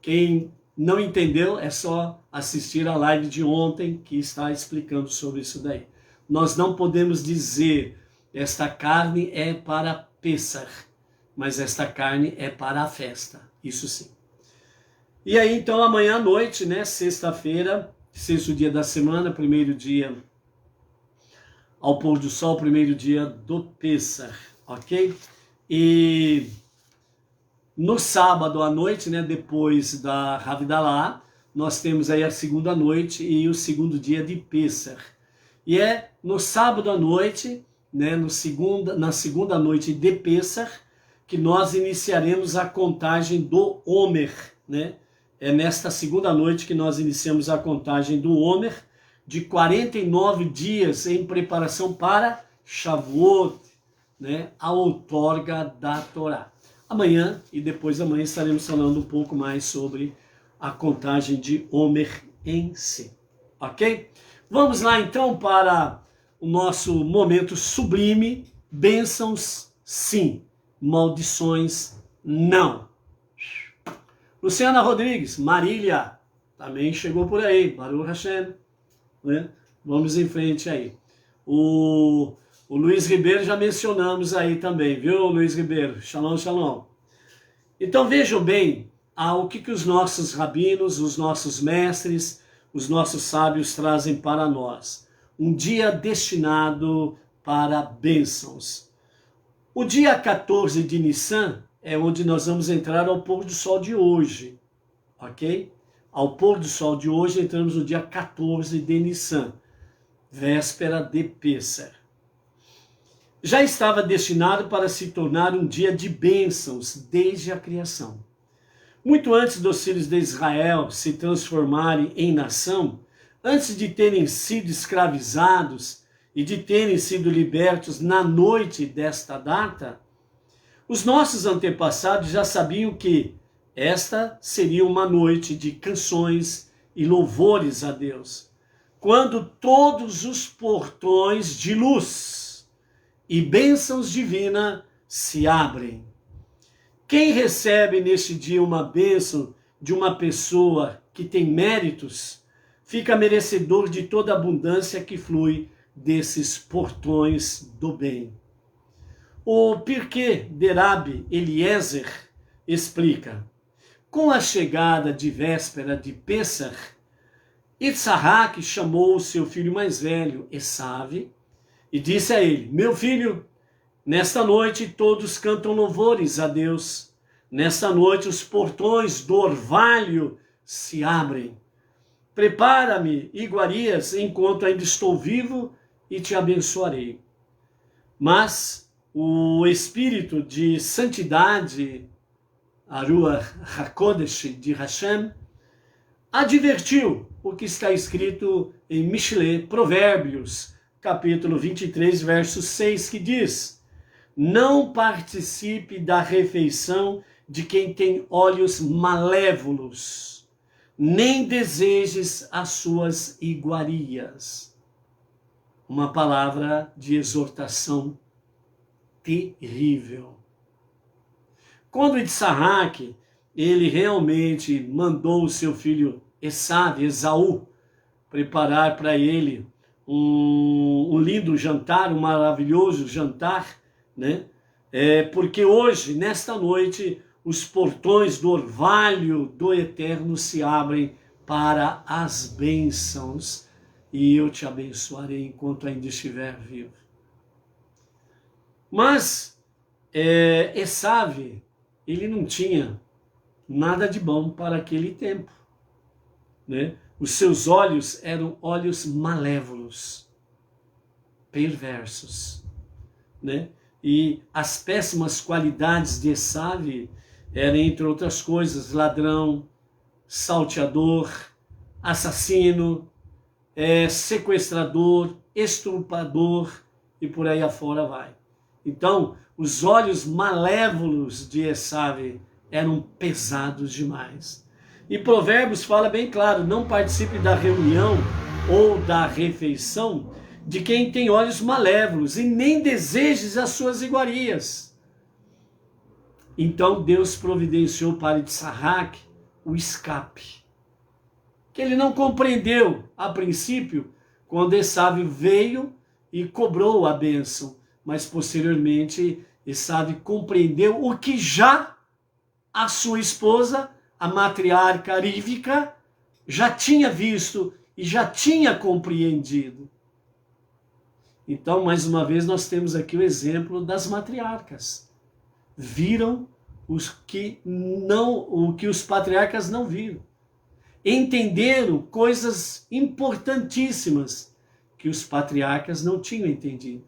Quem não entendeu é só assistir a live de ontem que está explicando sobre isso daí. Nós não podemos dizer esta carne é para Pêssar, mas esta carne é para a festa, isso sim. E aí então amanhã à noite, né, sexta-feira, sexto dia da semana, primeiro dia ao pôr do sol, primeiro dia do Pêssar, ok? E no sábado à noite, né, depois da Havdalah, nós temos aí a segunda noite e o segundo dia de Pêssar. E é no sábado à noite, né, na segunda noite de Pêssar, que nós iniciaremos a contagem do Homer, né? É nesta segunda noite que nós iniciamos a contagem do Homer, de 49 dias em preparação para Shavuot, né, a outorga da Torá. Amanhã e depois da manhã estaremos falando um pouco mais sobre a contagem de Homer em si, ok? Vamos lá então para o nosso momento sublime. Bênçãos sim, maldições não. Luciana Rodrigues, Marília, também chegou por aí, Baruch Hashem, né? Vamos em frente aí. O Luiz Ribeiro já mencionamos aí também, viu, Luiz Ribeiro? Shalom, shalom. Então vejam bem o que os nossos rabinos, os nossos mestres, os nossos sábios trazem para nós. Um dia destinado para bênçãos. O dia 14 de Nissan é onde nós vamos entrar ao pôr do sol de hoje, ok? Ao pôr do sol de hoje entramos no dia 14 de Nissan, véspera de Pêssar. Já estava destinado para se tornar um dia de bênçãos desde a criação. Muito antes dos filhos de Israel se transformarem em nação, antes de terem sido escravizados e de terem sido libertos na noite desta data, os nossos antepassados já sabiam que esta seria uma noite de canções e louvores a Deus, quando todos os portões de luz e bênçãos divinas se abrem. Quem recebe neste dia uma bênção de uma pessoa que tem méritos, fica merecedor de toda a abundância que flui desses portões do bem. O Pirkei de Rabi Eliezer explica: com a chegada de véspera de Pêssar, Yitzhak chamou o seu filho mais velho, Esav, e disse a ele: meu filho, nesta noite todos cantam louvores a Deus. Nesta noite os portões do orvalho se abrem. Prepara-me iguarias enquanto ainda estou vivo e te abençoarei. Mas o espírito de santidade, a Ruach HaKodesh de Hashem, advertiu o que está escrito em Mishle, Provérbios, capítulo 23, verso 6, que diz: não participe da refeição de quem tem olhos malévolos, nem desejes as suas iguarias. Uma palavra de exortação terrível. Quando Yitzhak, ele realmente mandou o seu filho Esaú, preparar para ele um lindo jantar, um maravilhoso jantar, né? Porque hoje, nesta noite, os portões do orvalho do Eterno se abrem para as bênçãos, e eu te abençoarei enquanto ainda estiver vivo. Mas Esav, ele não tinha nada de bom para aquele tempo, né? Os seus olhos eram olhos malévolos, perversos, né? E as péssimas qualidades de Esav eram, entre outras coisas, ladrão, salteador, assassino, sequestrador, estuprador e por aí afora vai. Então, os olhos malévolos de Esaú eram pesados demais. E Provérbios fala bem claro, não participe da reunião ou da refeição de quem tem olhos malévolos e nem desejes as suas iguarias. Então Deus providenciou para Isaac o escape, que ele não compreendeu a princípio quando Esaú veio e cobrou a bênção, mas posteriormente Esaú compreendeu o que já a sua esposa, a matriarca Rívica, já tinha visto e já tinha compreendido. Então, mais uma vez, nós temos aqui o exemplo das matriarcas. Viram o que os patriarcas não viram. Entenderam coisas importantíssimas que os patriarcas não tinham entendido.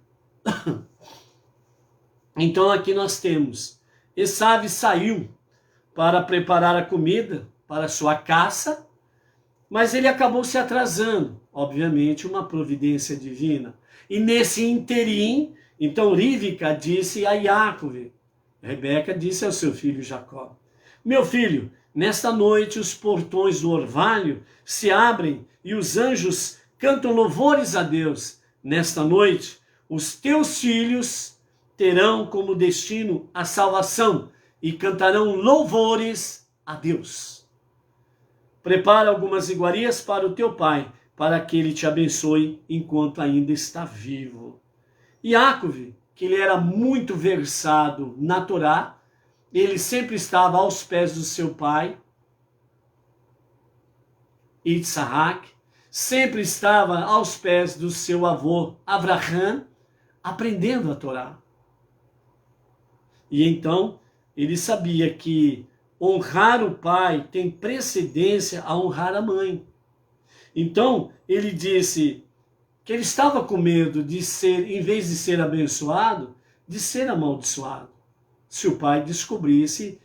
Então aqui nós temos, Esaú saiu para preparar a comida para sua caça, mas ele acabou se atrasando, obviamente uma providência divina. E nesse interim, então Rívica disse a Jácobe, Rebeca disse ao seu filho Jacó, meu filho, nesta noite os portões do orvalho se abrem e os anjos cantam louvores a Deus. Nesta noite, os teus filhos terão como destino a salvação e cantarão louvores a Deus. Prepara algumas iguarias para o teu pai, para que ele te abençoe enquanto ainda está vivo. Jácobe, que ele era muito versado na Torá, ele sempre estava aos pés do seu pai, Isaac, sempre estava aos pés do seu avô Abraham, aprendendo a Torá. E então ele sabia que honrar o pai tem precedência a honrar a mãe. Então ele disse que ele estava com medo de ser, em vez de ser abençoado, de ser amaldiçoado. Se o pai descobrisse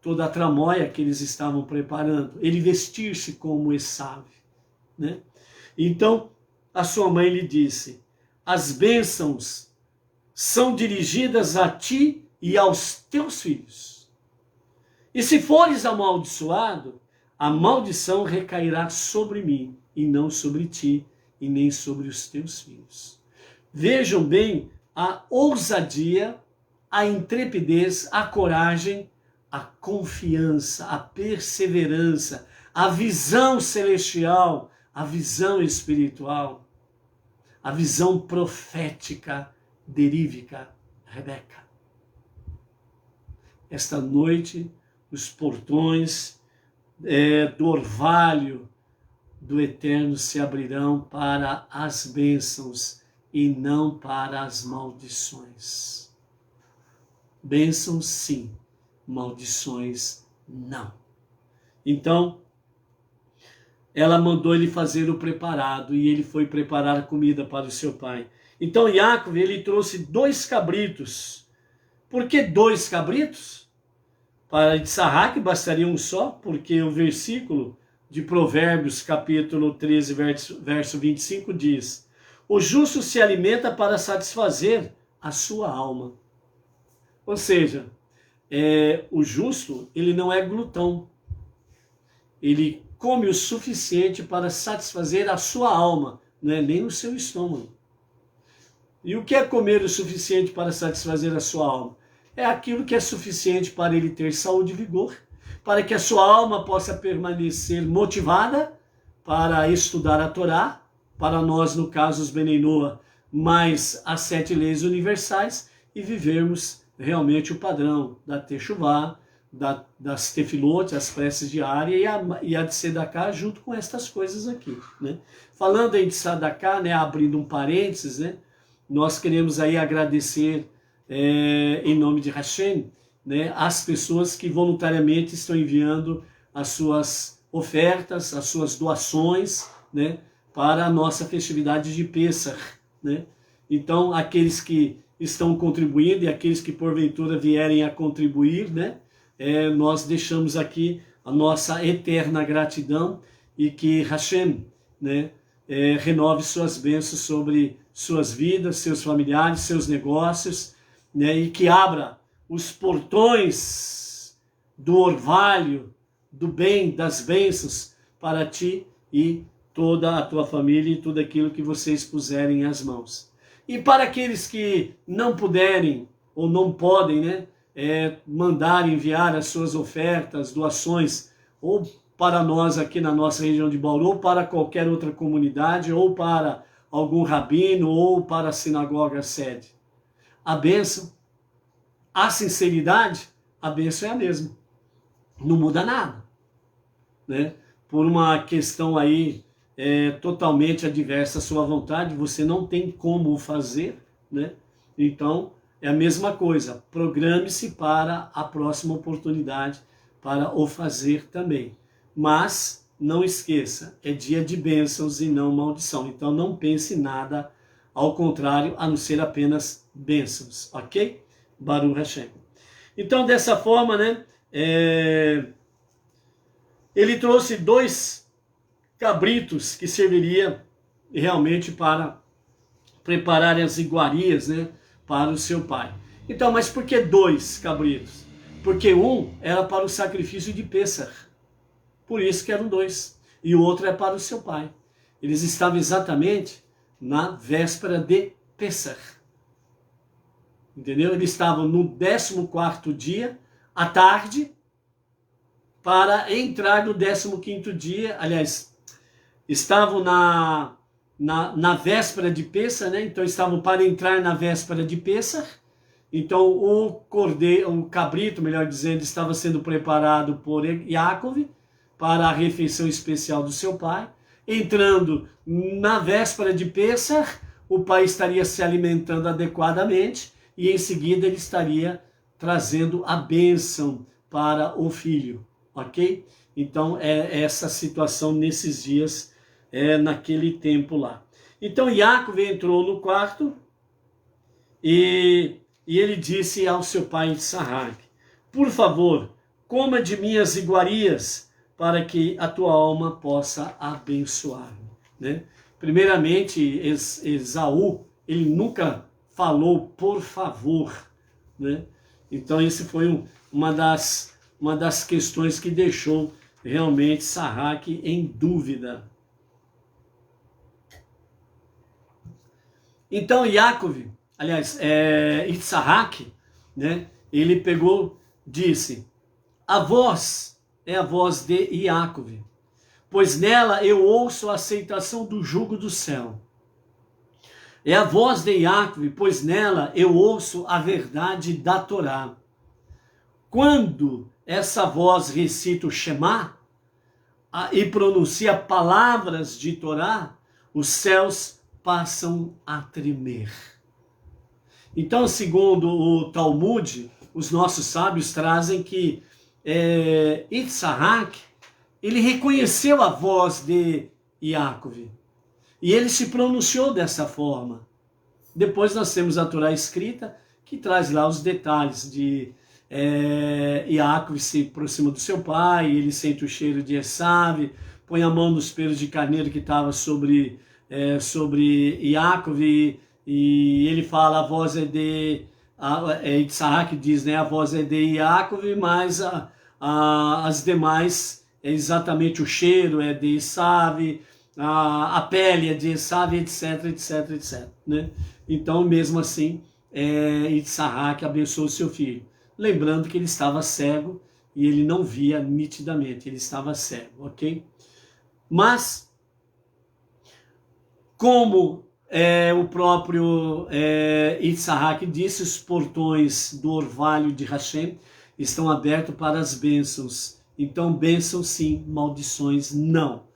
toda a tramóia que eles estavam preparando, ele vestir-se como Esaú, né? Então a sua mãe lhe disse, as bênçãos são dirigidas a ti e aos teus filhos. E se fores amaldiçoado, a maldição recairá sobre mim, e não sobre ti, e nem sobre os teus filhos. Vejam bem a ousadia, a intrepidez, a coragem, a confiança, a perseverança, a visão celestial, a visão espiritual, a visão profética de Rívica, Rebeca. Esta noite, os portões do orvalho do Eterno se abrirão para as bênçãos e não para as maldições. Bênçãos sim, maldições não. Então, ela mandou ele fazer o preparado e ele foi preparar a comida para o seu pai. Então Jácob, ele trouxe 2 cabritos. Por que 2 cabritos? Para Isaac bastaria um só, porque o versículo de Provérbios, capítulo 13, verso 25, diz, o justo se alimenta para satisfazer a sua alma. Ou seja, o justo, ele não é glutão. Ele come o suficiente para satisfazer a sua alma, não é nem o seu estômago. E o que é comer o suficiente para satisfazer a sua alma? É aquilo que é suficiente para ele ter saúde e vigor, para que a sua alma possa permanecer motivada para estudar a Torá, para nós, no caso, os Benei Noa, mais as 7 leis universais, e vivermos realmente o padrão da Teshuvá, das Tefilot, as preces diárias, e a de Sedaká, junto com estas coisas aqui, né? Falando aí de Sedaká, né, abrindo um parênteses, né, nós queremos aí agradecer, em nome de Hashem, né, as pessoas que voluntariamente estão enviando as suas ofertas, as suas doações, né, para a nossa festividade de Pêssar, né? Então, aqueles que estão contribuindo e aqueles que porventura vierem a contribuir, né, nós deixamos aqui a nossa eterna gratidão e que Hashem, né, renove suas bênçãos sobre suas vidas, seus familiares, seus negócios, né? E que abra os portões do orvalho, do bem, das bênçãos para ti e toda a tua família e tudo aquilo que vocês puserem as mãos. E para aqueles que não puderem ou não podem, né, mandar, enviar as suas ofertas, doações, ou para nós aqui na nossa região de Bauru, ou para qualquer outra comunidade, ou para algum rabino, ou para a sinagoga sede. A bênção, a sinceridade, a bênção é a mesma. Não muda nada, né? Por uma questão aí totalmente adversa à sua vontade, você não tem como o fazer, né? Então, é a mesma coisa. Programe-se para a próxima oportunidade para o fazer também. Mas, não esqueça, é dia de bênçãos e não maldição. Então, não pense em nada, ao contrário, a não ser apenas bênçãos, ok? Baruch Hashem. Então, dessa forma, né, ele trouxe 2 cabritos que serviria realmente para preparar as iguarias, né, para o seu pai. Então, mas por que 2 cabritos? Porque um era para o sacrifício de Pêssar, por isso que eram 2, e o outro é para o seu pai. Eles estavam exatamente na véspera de Pêssar, entendeu? Eles estavam no 14º dia, à tarde, para entrar no 15º dia, aliás, estavam na véspera de Pêssar, né? Então estavam para entrar na véspera de Pêssar. Então o cabrito, melhor dizendo, estava sendo preparado por Yaakov para a refeição especial do seu pai. Entrando na véspera de Pêssar, o pai estaria se alimentando adequadamente e em seguida ele estaria trazendo a bênção para o filho, ok? Então é essa situação nesses dias, naquele tempo lá. Então Yaakov entrou no quarto e ele disse ao seu pai Isaac: por favor, coma de minhas iguarias para que a tua alma possa abençoar-me, né? Primeiramente, Esaú, ele nunca falou por favor, né? Então esse foi uma das questões que deixou realmente Isaac em dúvida. Então Yaakov, aliás, Isaac, né, ele disse: a voz é a voz de Yaakov, pois nela eu ouço a aceitação do jugo do céu. É a voz de Yaakov, pois nela eu ouço a verdade da Torá. Quando essa voz recita o Shema e pronuncia palavras de Torá, os céus passam a tremer. Então, segundo o Talmud, os nossos sábios trazem que Isaac, ele reconheceu a voz de Yaakov e ele se pronunciou dessa forma. Depois nós temos a Torá escrita, que traz lá os detalhes de Yaakov se aproxima do seu pai, ele sente o cheiro de Esav, põe a mão nos pelos de carneiro que estava sobre Yaakov, e ele fala: a voz é de Isaac diz, né, a voz é de Yaakov, mas as demais é exatamente o cheiro é de Esav, a pele é de Esav, etc, etc, etc, né? Então, mesmo assim, Isaac abençoou seu filho, lembrando que ele estava cego e ele não via nitidamente, ele estava cego, ok? Mas como o próprio Isaac disse, os portões do orvalho de Hashem estão abertos para as bênçãos. Então, bênçãos sim, maldições não.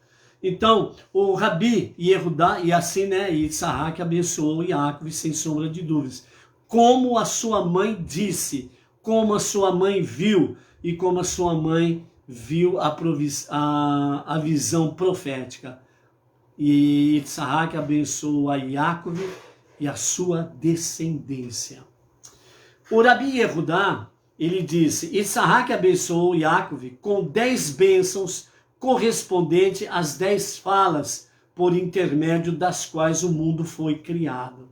Então, o Rabi Yehudá, e assim, né, Isaac abençoou Yaakov sem sombra de dúvidas. Como a sua mãe disse, como a sua mãe viu, e como a sua mãe viu a visão profética. E Isaac abençoou a Yaakov e a sua descendência. O Rabi Yehudá, ele disse: Isaac abençoou Yaakov com 10 bênçãos correspondentes às 10 falas por intermédio das quais o mundo foi criado.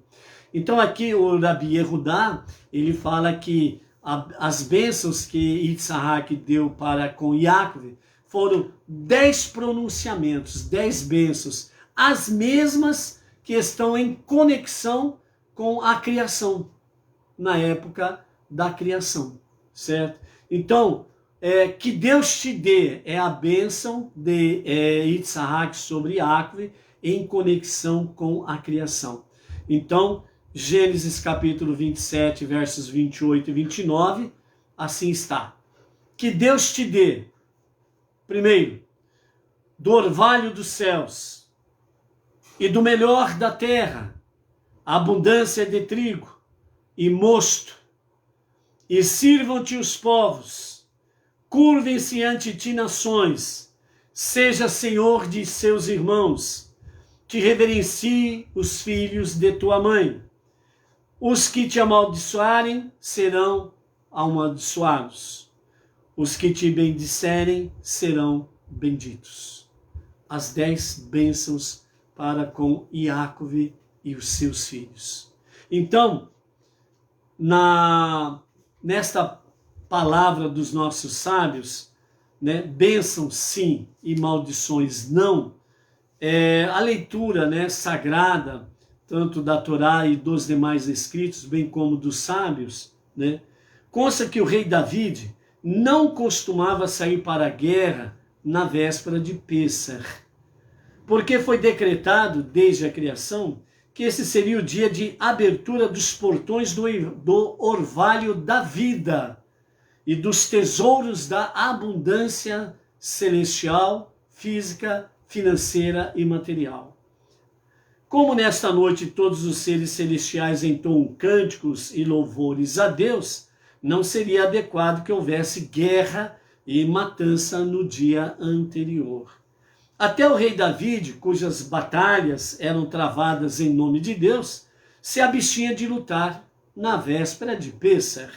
Então aqui o Rabi Yehudá, ele fala que as bênçãos que Yitzhak deu para com Yaakov foram 10 pronunciamentos, 10 bênçãos, as mesmas que estão em conexão com a criação, na época da criação, certo? Então, que Deus te dê é a bênção de Yitzhak sobre Yaakov em conexão com a criação. Então, Gênesis capítulo 27, versos 28 e 29, assim está. Que Deus te dê, primeiro, do orvalho dos céus e do melhor da terra, abundância de trigo e mosto, e sirvam-te os povos, curvem-se ante ti nações, seja senhor de seus irmãos, te reverencie os filhos de tua mãe. Os que te amaldiçoarem serão amaldiçoados. Os que te bendisserem serão benditos. As 10 bênçãos para com Yaakov e os seus filhos. Então, nesta palavra dos nossos sábios, né, bênçãos sim e maldições não, a leitura sagrada, tanto da Torá e dos demais escritos, bem como dos sábios, consta que o rei David não costumava sair para a guerra na véspera de Pêssar, porque foi decretado desde a criação que esse seria o dia de abertura dos portões do orvalho da vida e dos tesouros da abundância celestial, física, financeira e material. Como nesta noite todos os seres celestiais entoam cânticos e louvores a Deus, não seria adequado que houvesse guerra e matança no dia anterior. Até o rei David, cujas batalhas eram travadas em nome de Deus, se abstinha de lutar na véspera de Pêssar,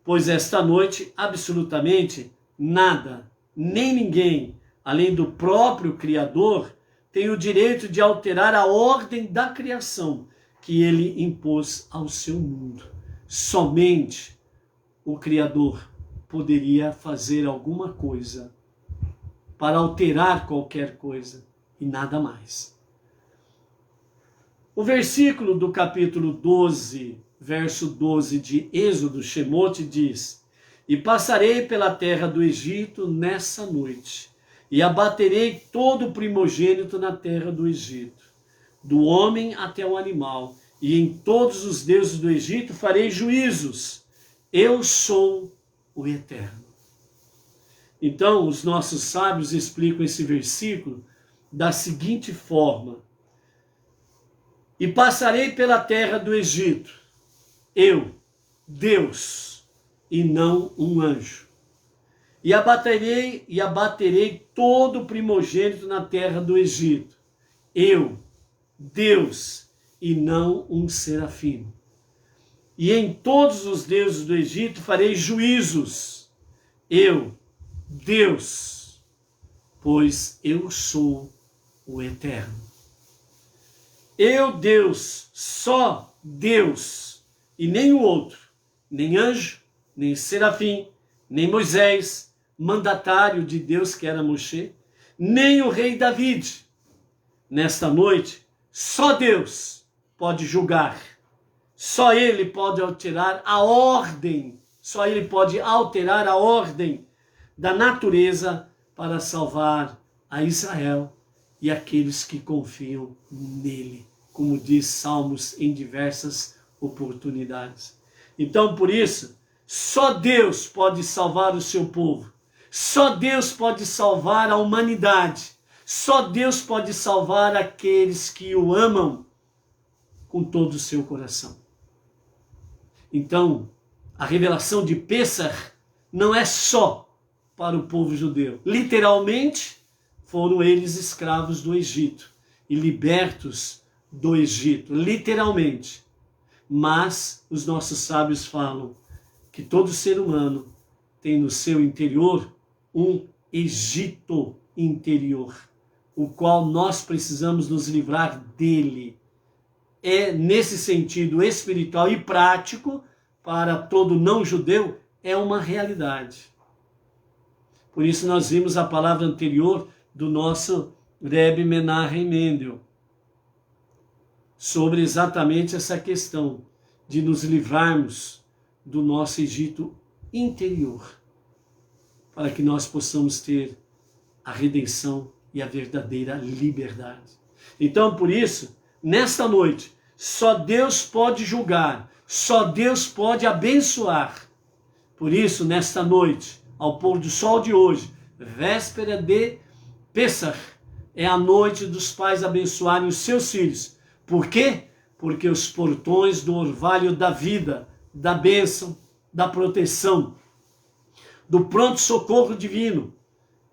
pois esta noite absolutamente nada, nem ninguém, além do próprio Criador, tem o direito de alterar a ordem da criação que ele impôs ao seu mundo. Somente o Criador poderia fazer alguma coisa para alterar qualquer coisa e nada mais. O versículo do capítulo 12, verso 12 de Êxodo, Shemote, diz: E passarei pela terra do Egito nessa noite, e abaterei todo o primogênito na terra do Egito, do homem até o animal, e em todos os deuses do Egito farei juízos. Eu sou o Eterno. Então, os nossos sábios explicam esse versículo da seguinte forma: E passarei pela terra do Egito, eu, Deus, e não um anjo. E abaterei todo o primogênito na terra do Egito, eu, Deus, e não um serafim. E em todos os deuses do Egito farei juízos, eu, Deus, pois eu sou o Eterno. Eu, Deus, só Deus, e nem o outro, nem anjo, nem serafim, nem Moisés, mandatário de Deus que era Moshe, nem o rei David. Nesta noite, só Deus pode julgar, só Ele pode alterar a ordem, só Ele pode alterar a ordem da natureza para salvar a Israel e aqueles que confiam nele, como diz Salmos em diversas oportunidades. Então, por isso, só Deus pode salvar o seu povo, só Deus pode salvar a humanidade, só Deus pode salvar aqueles que o amam com todo o seu coração. Então, a revelação de Pêssar não é só para o povo judeu. Literalmente, foram eles escravos do Egito e libertos do Egito, literalmente. Mas os nossos sábios falam que todo ser humano tem no seu interior um Egito interior, o qual nós precisamos nos livrar dele. É nesse sentido espiritual e prático, para todo não-judeu, é uma realidade. Por isso nós vimos a palavra anterior do nosso Rebbe Menachem Mendel, sobre exatamente essa questão de nos livrarmos do nosso Egito interior, para que nós possamos ter a redenção e a verdadeira liberdade. Então, por isso, nesta noite, só Deus pode julgar, só Deus pode abençoar. Por isso, nesta noite, ao pôr do sol de hoje, véspera de Pessach, é a noite dos pais abençoarem os seus filhos. Por quê? Porque os portões do orvalho da vida, da bênção, da proteção, do pronto-socorro divino,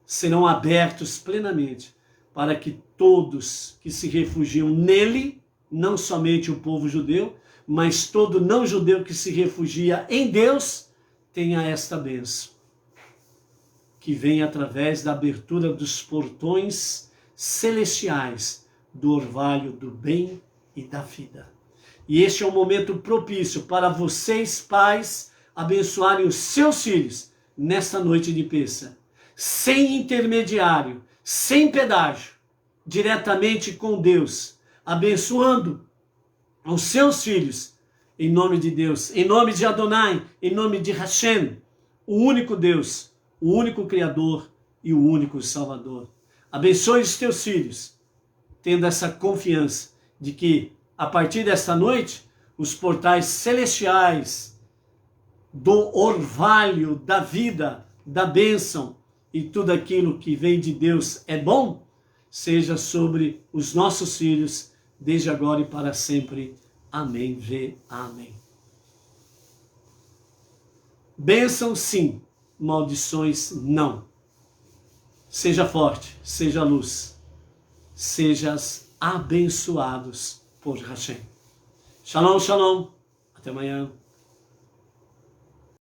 serão abertos plenamente para que todos que se refugiam nele, não somente o povo judeu, mas todo não-judeu que se refugia em Deus, tenha esta bênção, que vem através da abertura dos portões celestiais do orvalho do bem e da vida. E este é um momento propício para vocês, pais, abençoarem os seus filhos nesta noite de Pêssar, sem intermediário, sem pedágio, diretamente com Deus, abençoando os seus filhos, em nome de Deus, em nome de Adonai, em nome de Hashem, o único Deus, o único Criador e o único Salvador. Abençoe os teus filhos, tendo essa confiança de que, a partir desta noite, os portais celestiais do orvalho da vida, da bênção e tudo aquilo que vem de Deus é bom, seja sobre os nossos filhos, desde agora e para sempre. Amém. Vê. Amém. Bênção sim, maldições não. Seja forte, seja luz, sejas abençoados por Hashem. Shalom, shalom. Até amanhã.